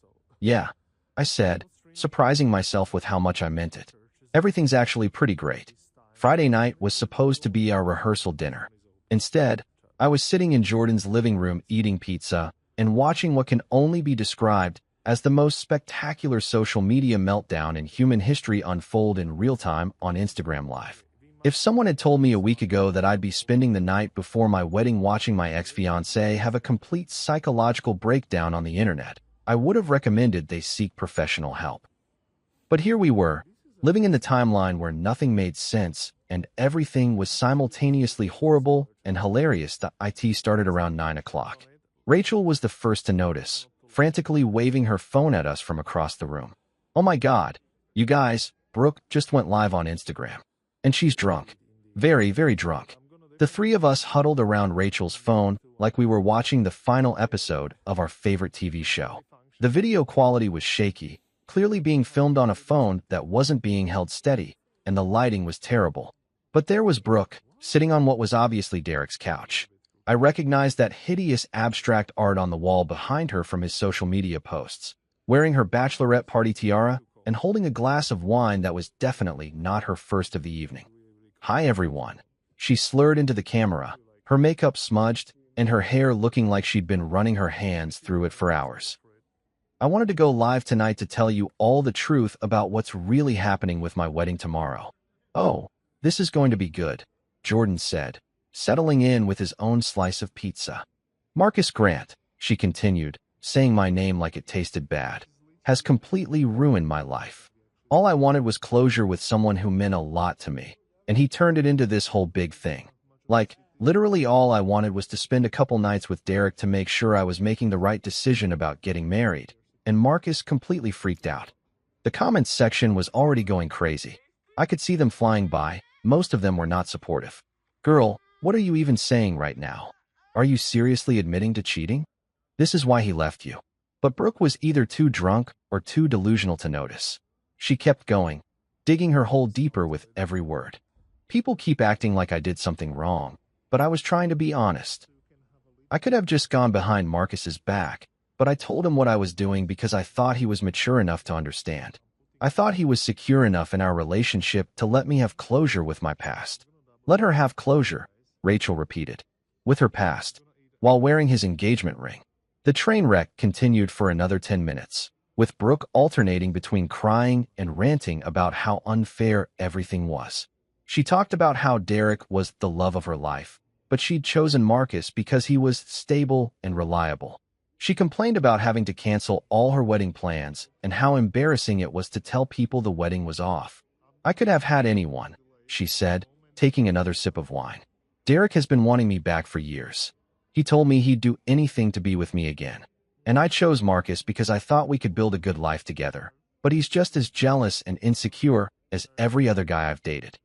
Yeah, I said, surprising myself with how much I meant it. Everything's actually pretty great. Friday night was supposed to be our rehearsal dinner. Instead, I was sitting in Jordan's living room eating pizza and watching what can only be described as the most spectacular social media meltdown in human history unfold in real time on Instagram Live. If someone had told me a week ago that I'd be spending the night before my wedding watching my ex-fiancé have a complete psychological breakdown on the internet, I would have recommended they seek professional help. But here we were, living in the timeline where nothing made sense and everything was simultaneously horrible and hilarious. The IT started around 9 o'clock. Rachel was the first to notice, frantically waving her phone at us from across the room. Oh my God, you guys, Brooke just went live on Instagram. And she's drunk. Very, very drunk. The 3 of us huddled around Rachel's phone like we were watching the final episode of our favorite TV show. The video quality was shaky, clearly being filmed on a phone that wasn't being held steady, and the lighting was terrible. But there was Brooke, sitting on what was obviously Derek's couch. I recognized that hideous abstract art on the wall behind her from his social media posts, wearing her bachelorette party tiara and holding a glass of wine that was definitely not her first of the evening. Hi everyone. She slurred into the camera, her makeup smudged and her hair looking like she'd been running her hands through it for hours. I wanted to go live tonight to tell you all the truth about what's really happening with my wedding tomorrow. Oh, this is going to be good, Jordan said, settling in with his own slice of pizza. Marcus Grant, she continued, saying my name like it tasted bad, has completely ruined my life. All I wanted was closure with someone who meant a lot to me, and he turned it into this whole big thing. Like, literally all I wanted was to spend a couple nights with Derek to make sure I was making the right decision about getting married, and Marcus completely freaked out. The comments section was already going crazy. I could see them flying by. Most of them were not supportive. Girl, what are you even saying right now? Are you seriously admitting to cheating? This is why he left you. But Brooke was either too drunk or too delusional to notice. She kept going, digging her hole deeper with every word. People keep acting like I did something wrong, but I was trying to be honest. I could have just gone behind Marcus's back, but I told him what I was doing because I thought he was mature enough to understand. I thought he was secure enough in our relationship to let me have closure with my past. Let her have closure, Rachel repeated, with her past, while wearing his engagement ring. The train wreck continued for another 10 minutes, with Brooke alternating between crying and ranting about how unfair everything was. She talked about how Derek was the love of her life, but she'd chosen Marcus because he was stable and reliable. She complained about having to cancel all her wedding plans and how embarrassing it was to tell people the wedding was off. I could have had anyone, she said, taking another sip of wine. Derek has been wanting me back for years. He told me he'd do anything to be with me again. And I chose Marcus because I thought we could build a good life together. But he's just as jealous and insecure as every other guy I've dated.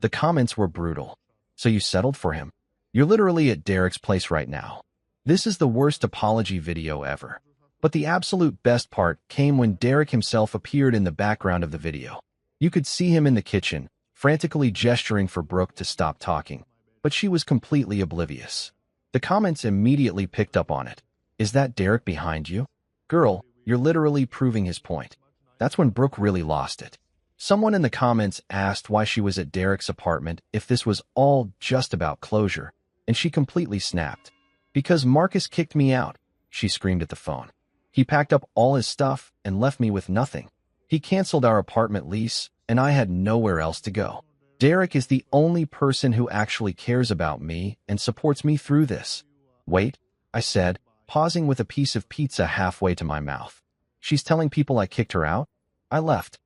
The comments were brutal. So you settled for him? You're literally at Derek's place right now. This is the worst apology video ever. But the absolute best part came when Derek himself appeared in the background of the video. You could see him in the kitchen, frantically gesturing for Brooke to stop talking. But she was completely oblivious. The comments immediately picked up on it. Is that Derek behind you? Girl, you're literally proving his point. That's when Brooke really lost it. Someone in the comments asked why she was at Derek's apartment if this was all just about closure, and she completely snapped. Because Marcus kicked me out, she screamed at the phone. He packed up all his stuff and left me with nothing. He canceled our apartment lease, and I had nowhere else to go. Derek is the only person who actually cares about me and supports me through this. Wait, I said, pausing with a piece of pizza halfway to my mouth. She's telling people I kicked her out? I left.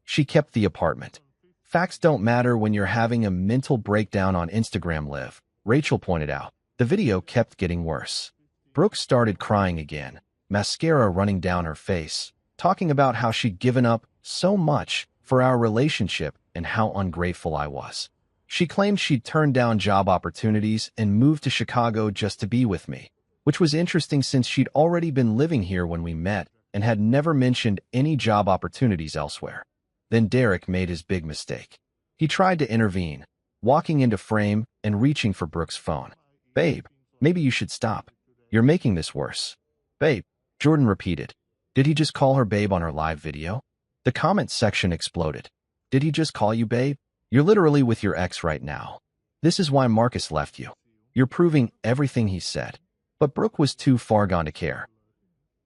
She kept the apartment. Facts don't matter when you're having a mental breakdown on Instagram Live, Rachel pointed out. The video kept getting worse. Brooke started crying again, mascara running down her face, talking about how she'd given up so much for our relationship and how ungrateful I was. She claimed she'd turned down job opportunities and moved to Chicago just to be with me, which was interesting since she'd already been living here when we met and had never mentioned any job opportunities elsewhere. Then Derek made his big mistake. He tried to intervene, walking into frame and reaching for Brooke's phone. Babe, maybe you should stop. You're making this worse. Babe, Jordan repeated. Did he just call her babe on her live video? The comments section exploded. Did he just call you babe? You're literally with your ex right now. This is why Marcus left you. You're proving everything he said. But Brooke was too far gone to care.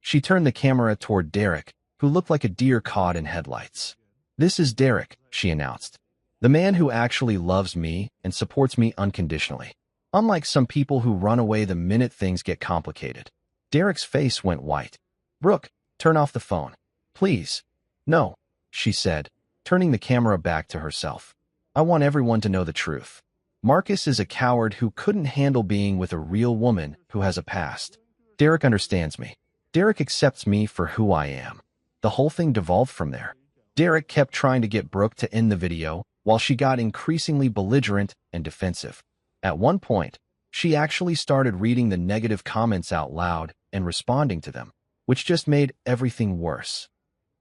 She turned the camera toward Derek, who looked like a deer caught in headlights. This is Derek, she announced. The man who actually loves me and supports me unconditionally. Unlike some people who run away the minute things get complicated. Derek's face went white. Brooke, turn off the phone. Please. No, she said, turning the camera back to herself. I want everyone to know the truth. Marcus is a coward who couldn't handle being with a real woman who has a past. Derek understands me. Derek accepts me for who I am. The whole thing devolved from there. Derek kept trying to get Brooke to end the video while she got increasingly belligerent and defensive. At one point, she actually started reading the negative comments out loud and responding to them, which just made everything worse.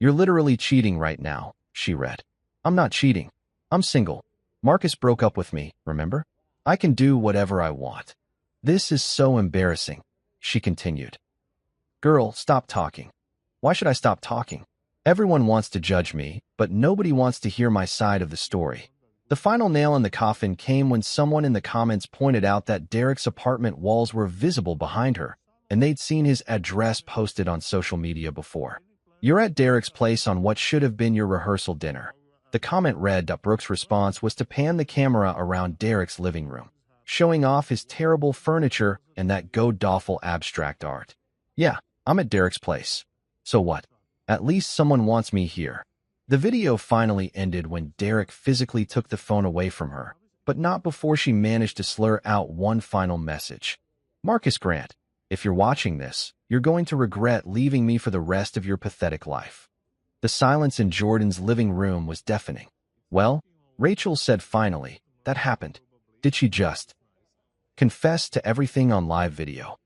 You're literally cheating right now, she read. I'm not cheating. I'm single. Marcus broke up with me, remember? I can do whatever I want. This is so embarrassing, she continued. Girl, stop talking. Why should I stop talking? Everyone wants to judge me, but nobody wants to hear my side of the story. The final nail in the coffin came when someone in the comments pointed out that Derek's apartment walls were visible behind her, and they'd seen his address posted on social media before. You're at Derek's place on what should have been your rehearsal dinner. The comment read that Brooke's response was to pan the camera around Derek's living room. showing off his terrible furniture and that god-awful abstract art. Yeah, I'm at Derek's place. So what? At least someone wants me here. The video finally ended when Derek physically took the phone away from her, but not before she managed to slur out one final message. Marcus Grant, if you're watching this, you're going to regret leaving me for the rest of your pathetic life. The silence in Jordan's living room was deafening. Well, Rachel said finally, that happened. Did she just confess to everything on live video?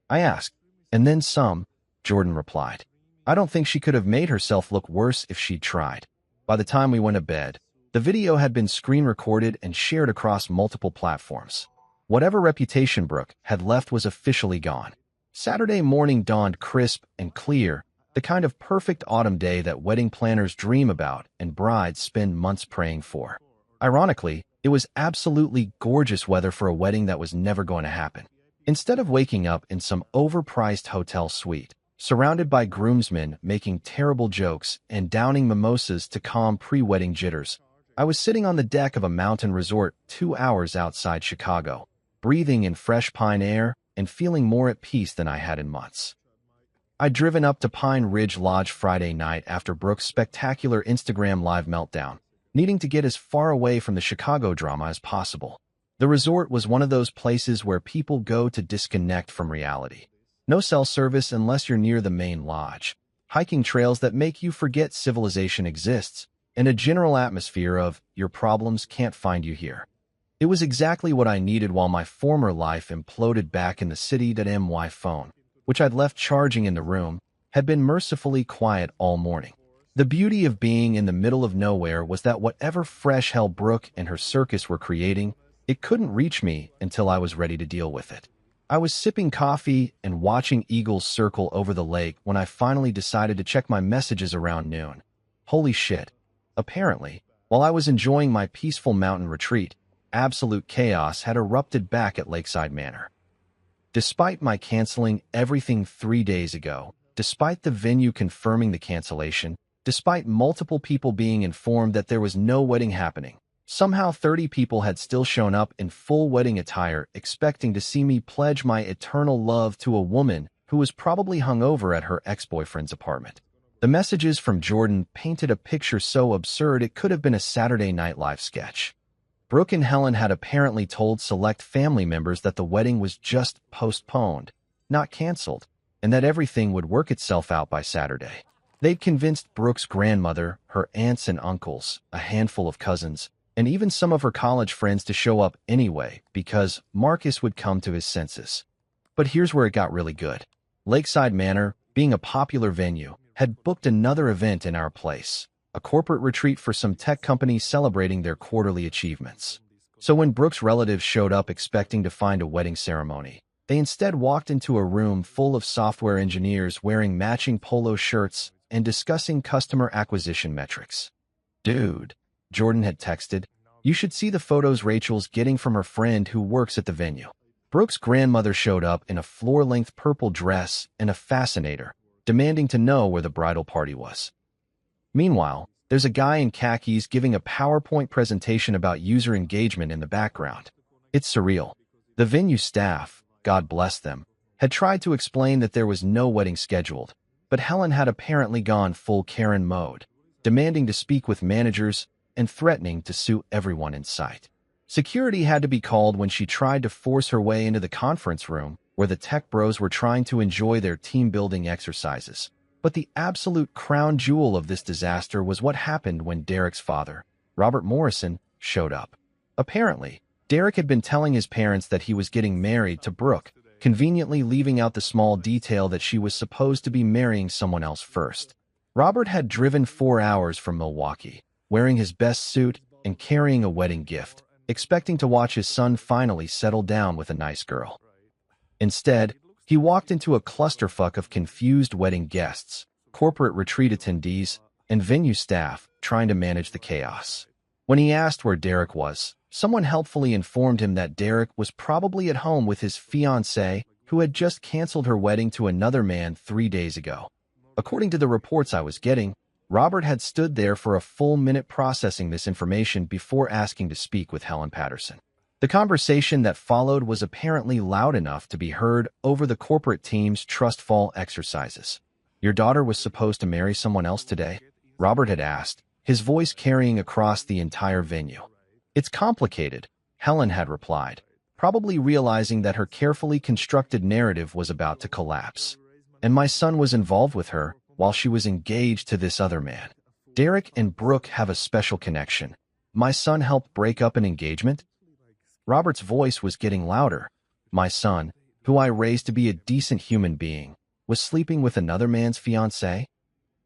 I asked. And then some, Jordan replied. I don't think she could have made herself look worse if she'd tried. By the time we went to bed, the video had been screen recorded and shared across multiple platforms. Whatever reputation Brooke had left was officially gone. Saturday morning dawned crisp and clear, the kind of perfect autumn day that wedding planners dream about and brides spend months praying for. Ironically, it was absolutely gorgeous weather for a wedding that was never going to happen. Instead of waking up in some overpriced hotel suite, surrounded by groomsmen making terrible jokes and downing mimosas to calm pre-wedding jitters, I was sitting on the deck of a mountain resort 2 hours outside Chicago, breathing in fresh pine air and feeling more at peace than I had in months. I'd driven up to Pine Ridge Lodge Friday night after Brooke's spectacular Instagram Live meltdown, needing to get as far away from the Chicago drama as possible. The resort was one of those places where people go to disconnect from reality. No cell service unless you're near the main lodge, hiking trails that make you forget civilization exists, and a general atmosphere of your problems can't find you here. It was exactly what I needed while my former life imploded back in the city.my phone, which I'd left charging in the room, had been mercifully quiet all morning. The beauty of being in the middle of nowhere was that whatever fresh hell Brooke and her circus were creating, it couldn't reach me until I was ready to deal with it. I was sipping coffee and watching eagles circle over the lake when I finally decided to check my messages around noon. Holy shit. Apparently, while I was enjoying my peaceful mountain retreat, absolute chaos had erupted back at Lakeside Manor. Despite my canceling everything 3 days ago, despite the venue confirming the cancellation, despite multiple people being informed that there was no wedding happening, somehow 30 people had still shown up in full wedding attire expecting to see me pledge my eternal love to a woman who was probably hungover at her ex-boyfriend's apartment. The messages from Jordan painted a picture so absurd it could have been a Saturday Night Live sketch. Brooke and Helen had apparently told select family members that the wedding was just postponed, not canceled, and that everything would work itself out by Saturday. They'd convinced Brooke's grandmother, her aunts and uncles, a handful of cousins, and even some of her college friends to show up anyway because Marcus would come to his senses. But here's where it got really good. Lakeside Manor, being a popular venue, had booked another event in our place, a corporate retreat for some tech companies celebrating their quarterly achievements. So when Brooke's relatives showed up expecting to find a wedding ceremony, they instead walked into a room full of software engineers wearing matching polo shirts and discussing customer acquisition metrics. Dude, Jordan had texted, you should see the photos Rachel's getting from her friend who works at the venue. Brooke's grandmother showed up in a floor-length purple dress and a fascinator, demanding to know where the bridal party was. Meanwhile, there's a guy in khakis giving a PowerPoint presentation about user engagement in the background. It's surreal. The venue staff, God bless them, had tried to explain that there was no wedding scheduled, but Helen had apparently gone full Karen mode, demanding to speak with managers and threatening to sue everyone in sight. Security had to be called when she tried to force her way into the conference room where the tech bros were trying to enjoy their team-building exercises. But the absolute crown jewel of this disaster was what happened when Derek's father, Robert Morrison, showed up. Apparently, Derek had been telling his parents that he was getting married to Brooke, conveniently leaving out the small detail that she was supposed to be marrying someone else first. Robert had driven 4 hours from Milwaukee, wearing his best suit and carrying a wedding gift, expecting to watch his son finally settle down with a nice girl. Instead, he walked into a clusterfuck of confused wedding guests, corporate retreat attendees, and venue staff trying to manage the chaos. When he asked where Derek was, someone helpfully informed him that Derek was probably at home with his fiancée, who had just canceled her wedding to another man 3 days ago. According to the reports I was getting, Robert had stood there for a full minute processing this information before asking to speak with Helen Patterson. The conversation that followed was apparently loud enough to be heard over the corporate team's trust fall exercises. Your daughter was supposed to marry someone else today? Robert had asked, his voice carrying across the entire venue. It's complicated, Helen had replied, probably realizing that her carefully constructed narrative was about to collapse. And my son was involved with her while she was engaged to this other man. Derek and Brooke have a special connection. My son helped break up an engagement? Robert's voice was getting louder. My son, who I raised to be a decent human being, was sleeping with another man's fiancée?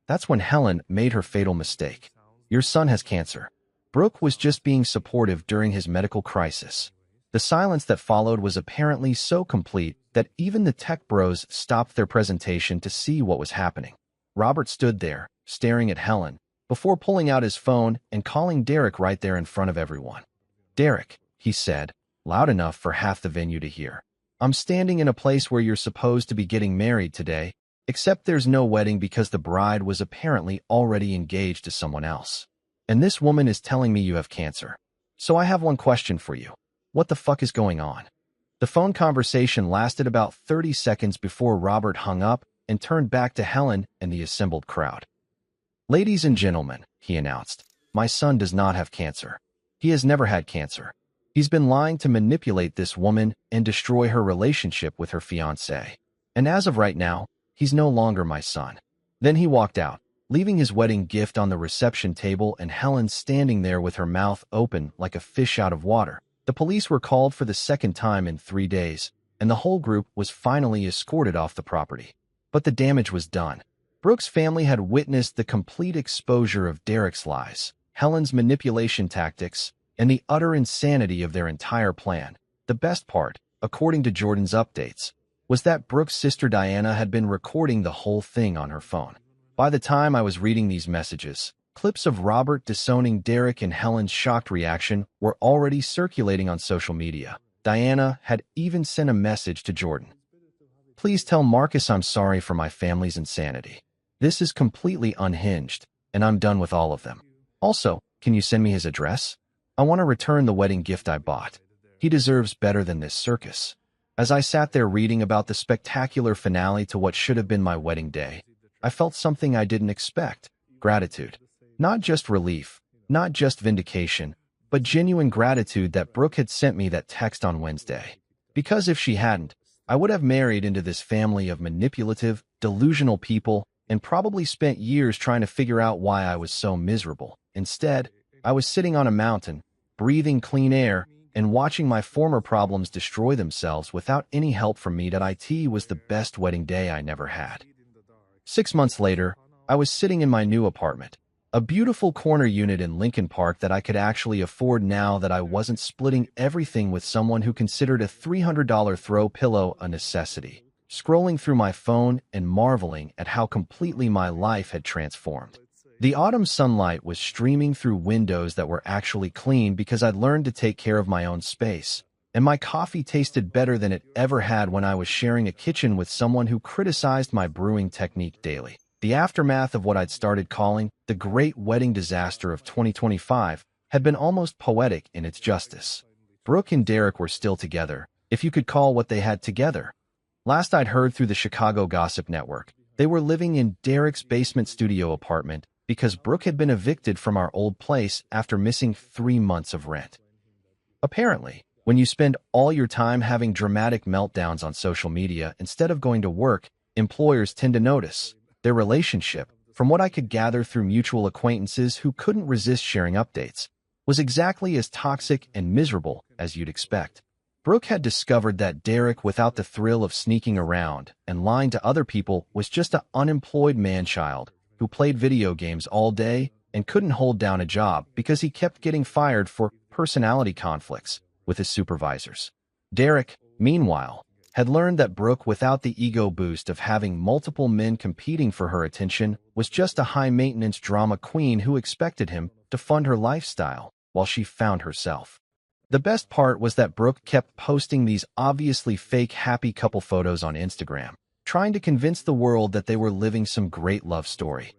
That's when Helen made her fatal mistake. Your son has cancer. Brooke was just being supportive during his medical crisis. The silence that followed was apparently so complete that even the tech bros stopped their presentation to see what was happening. Robert stood there, staring at Helen, before pulling out his phone and calling Derek right there in front of everyone. Derek, he said, loud enough for half the venue to hear. I'm standing in a place where you're supposed to be getting married today, except there's no wedding because the bride was apparently already engaged to someone else. And this woman is telling me you have cancer. So I have one question for you. What the fuck is going on? The phone conversation lasted about 30 seconds before Robert hung up and turned back to Helen and the assembled crowd. Ladies and gentlemen, he announced, my son does not have cancer. He has never had cancer. He's been lying to manipulate this woman and destroy her relationship with her fiancé. And as of right now, he's no longer my son. Then he walked out, leaving his wedding gift on the reception table and Helen standing there with her mouth open like a fish out of water. The police were called for the second time in 3 days, and the whole group was finally escorted off the property. But the damage was done. Brooke's family had witnessed the complete exposure of Derek's lies, Helen's manipulation tactics, and the utter insanity of their entire plan. The best part, according to Jordan's updates, was that Brooke's sister Diana had been recording the whole thing on her phone. By the time I was reading these messages, clips of Robert disowning Derek and Helen's shocked reaction were already circulating on social media. Diana had even sent a message to Jordan. Please tell Marcus I'm sorry for my family's insanity. This is completely unhinged, and I'm done with all of them. Also, can you send me his address? I want to return the wedding gift I bought. He deserves better than this circus. As I sat there reading about the spectacular finale to what should have been my wedding day, I felt something I didn't expect. Gratitude. Not just relief, not just vindication, but genuine gratitude that Brooke had sent me that text on Wednesday. Because if she hadn't, I would have married into this family of manipulative, delusional people and probably spent years trying to figure out why I was so miserable. Instead, I was sitting on a mountain, breathing clean air, and watching my former problems destroy themselves without any help from me. It was the best wedding day I never had. 6 months later, I was sitting in my new apartment, a beautiful corner unit in Lincoln Park that I could actually afford now that I wasn't splitting everything with someone who considered a $300 throw pillow a necessity, scrolling through my phone and marveling at how completely my life had transformed. The autumn sunlight was streaming through windows that were actually clean because I'd learned to take care of my own space, and my coffee tasted better than it ever had when I was sharing a kitchen with someone who criticized my brewing technique daily. The aftermath of what I'd started calling the Great Wedding Disaster of 2025 had been almost poetic in its justice. Brooke and Derek were still together, if you could call what they had together. Last I'd heard through the Chicago Gossip Network, they were living in Derek's basement studio apartment because Brooke had been evicted from our old place after missing 3 months of rent. Apparently, when you spend all your time having dramatic meltdowns on social media instead of going to work, employers tend to notice. Their relationship, from what I could gather through mutual acquaintances who couldn't resist sharing updates, was exactly as toxic and miserable as you'd expect. Brooke had discovered that Derek, without the thrill of sneaking around and lying to other people, was just an unemployed man-child who played video games all day and couldn't hold down a job because he kept getting fired for personality conflicts with his supervisors. Derek, meanwhile, had learned that Brooke, without the ego boost of having multiple men competing for her attention, was just a high-maintenance drama queen who expected him to fund her lifestyle while she found herself. The best part was that Brooke kept posting these obviously fake happy couple photos on Instagram, trying to convince the world that they were living some great love story.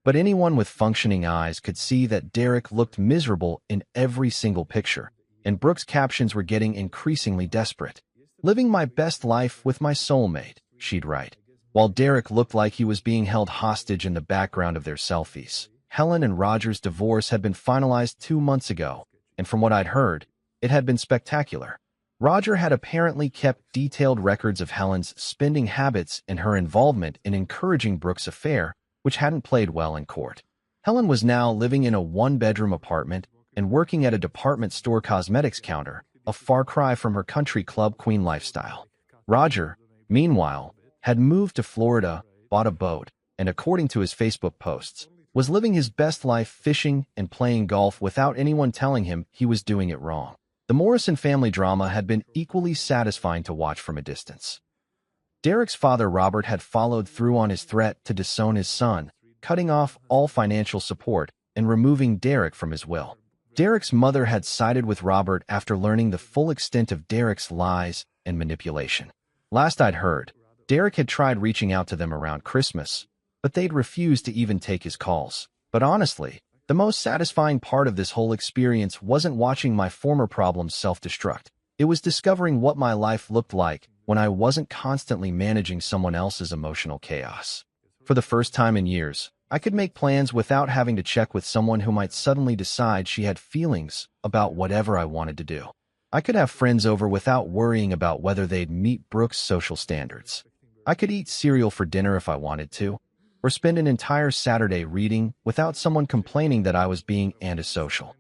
But anyone with functioning eyes could see that Derek looked miserable in every single picture. and Brooke's captions were getting increasingly desperate. "Living my best life with my soulmate," she'd write, while Derek looked like he was being held hostage in the background of their selfies. Helen and Roger's divorce had been finalized 2 months ago, and from what I'd heard, it had been spectacular. Roger had apparently kept detailed records of Helen's spending habits and her involvement in encouraging Brooke's affair, which hadn't played well in court. Helen was now living in a one-bedroom apartment and working at a department store cosmetics counter, a far cry from her country club queen lifestyle. Roger, meanwhile, had moved to Florida, bought a boat, and according to his Facebook posts, was living his best life fishing and playing golf without anyone telling him he was doing it wrong. The Morrison family drama had been equally satisfying to watch from a distance. Derek's father, Robert, had followed through on his threat to disown his son, cutting off all financial support and removing Derek from his will. Derek's mother had sided with Robert after learning the full extent of Derek's lies and manipulation. Last I'd heard, Derek had tried reaching out to them around Christmas, but they'd refused to even take his calls. But honestly, the most satisfying part of this whole experience wasn't watching my former problems self-destruct. It was discovering what my life looked like when I wasn't constantly managing someone else's emotional chaos. For the first time in years, I could make plans without having to check with someone who might suddenly decide she had feelings about whatever I wanted to do. I could have friends over without worrying about whether they'd meet Brooke's social standards. I could eat cereal for dinner if I wanted to, or spend an entire Saturday reading without someone complaining that I was being antisocial.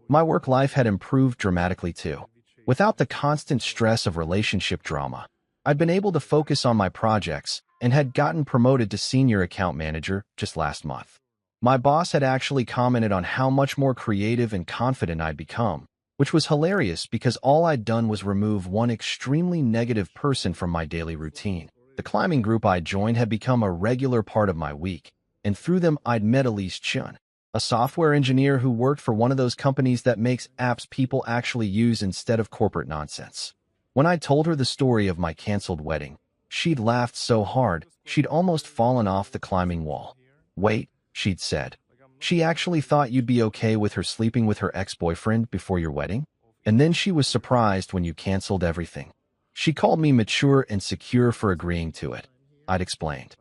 My work life had improved dramatically too. Without the constant stress of relationship drama, I'd been able to focus on my projects and had gotten promoted to senior account manager just last month. My boss had actually commented on how much more creative and confident I'd become, which was hilarious because all I'd done was remove one extremely negative person from my daily routine. The climbing group I joined had become a regular part of my week, and through them I'd met Elise Chun, a software engineer who worked for one of those companies that makes apps people actually use instead of corporate nonsense. When I told her the story of my canceled wedding, she'd laughed so hard she'd almost fallen off the climbing wall. "Wait," she'd said. "She actually thought you'd be okay with her sleeping with her ex-boyfriend before your wedding? And then she was surprised when you canceled everything. She called me mature and secure for agreeing to it," I'd explained.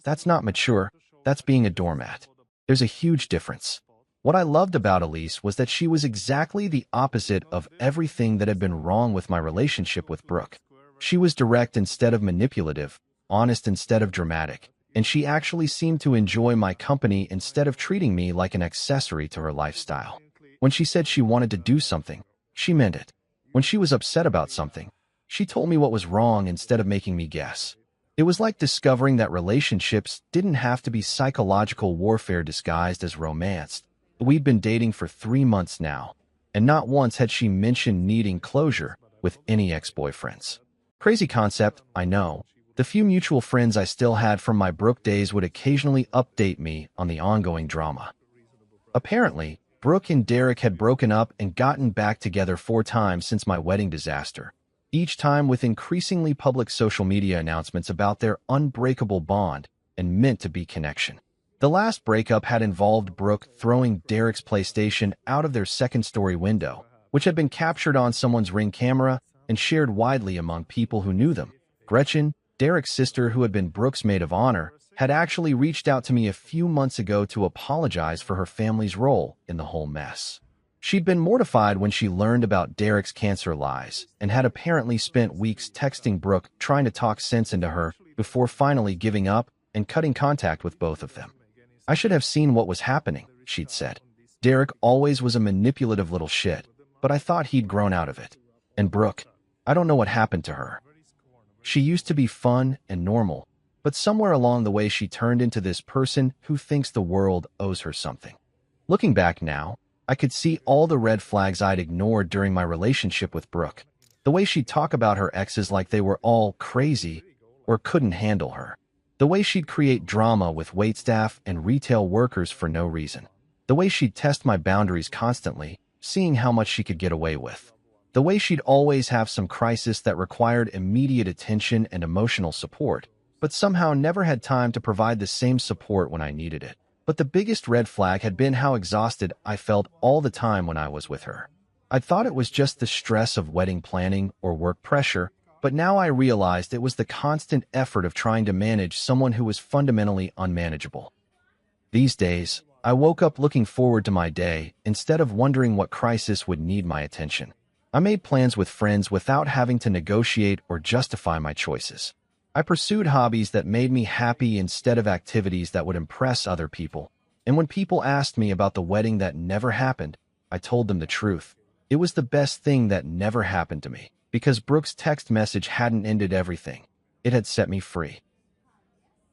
"That's not mature, that's being a doormat. There's a huge difference." What I loved about Elise was that she was exactly the opposite of everything that had been wrong with my relationship with Brooke. She was direct instead of manipulative, honest instead of dramatic, and she actually seemed to enjoy my company instead of treating me like an accessory to her lifestyle. When she said she wanted to do something, she meant it. When she was upset about something, she told me what was wrong instead of making me guess. It was like discovering that relationships didn't have to be psychological warfare disguised as romance. We'd been dating for 3 months now, and not once had she mentioned needing closure with any ex-boyfriends. Crazy concept, I know. The few mutual friends I still had from my Brooke days would occasionally update me on the ongoing drama. Apparently, Brooke and Derek had broken up and gotten back together 4 times since my wedding disaster, each time with increasingly public social media announcements about their unbreakable bond and meant-to-be connection. The last breakup had involved Brooke throwing Derek's PlayStation out of their second-story window, which had been captured on someone's Ring camera and shared widely among people who knew them. Gretchen, Derek's sister who had been Brooke's maid of honor, had actually reached out to me a few months ago to apologize for her family's role in the whole mess. She'd been mortified when she learned about Derek's cancer lies and had apparently spent weeks texting Brooke trying to talk sense into her before finally giving up and cutting contact with both of them. "I should have seen what was happening," she'd said. "Derek always was a manipulative little shit, but I thought he'd grown out of it. And Brooke, I don't know what happened to her. She used to be fun and normal, but somewhere along the way she turned into this person who thinks the world owes her something." Looking back now, I could see all the red flags I'd ignored during my relationship with Brooke. The way she'd talk about her exes like they were all crazy or couldn't handle her. The way she'd create drama with waitstaff and retail workers for no reason. The way she'd test my boundaries constantly, seeing how much she could get away with. The way she'd always have some crisis that required immediate attention and emotional support, but somehow never had time to provide the same support when I needed it. But the biggest red flag had been how exhausted I felt all the time when I was with her. I thought it was just the stress of wedding planning or work pressure, but now I realized it was the constant effort of trying to manage someone who was fundamentally unmanageable. These days, I woke up looking forward to my day instead of wondering what crisis would need my attention. I made plans with friends without having to negotiate or justify my choices. I pursued hobbies that made me happy instead of activities that would impress other people. And when people asked me about the wedding that never happened, I told them the truth. It was the best thing that never happened to me, because Brooke's text message hadn't ended everything. It had set me free.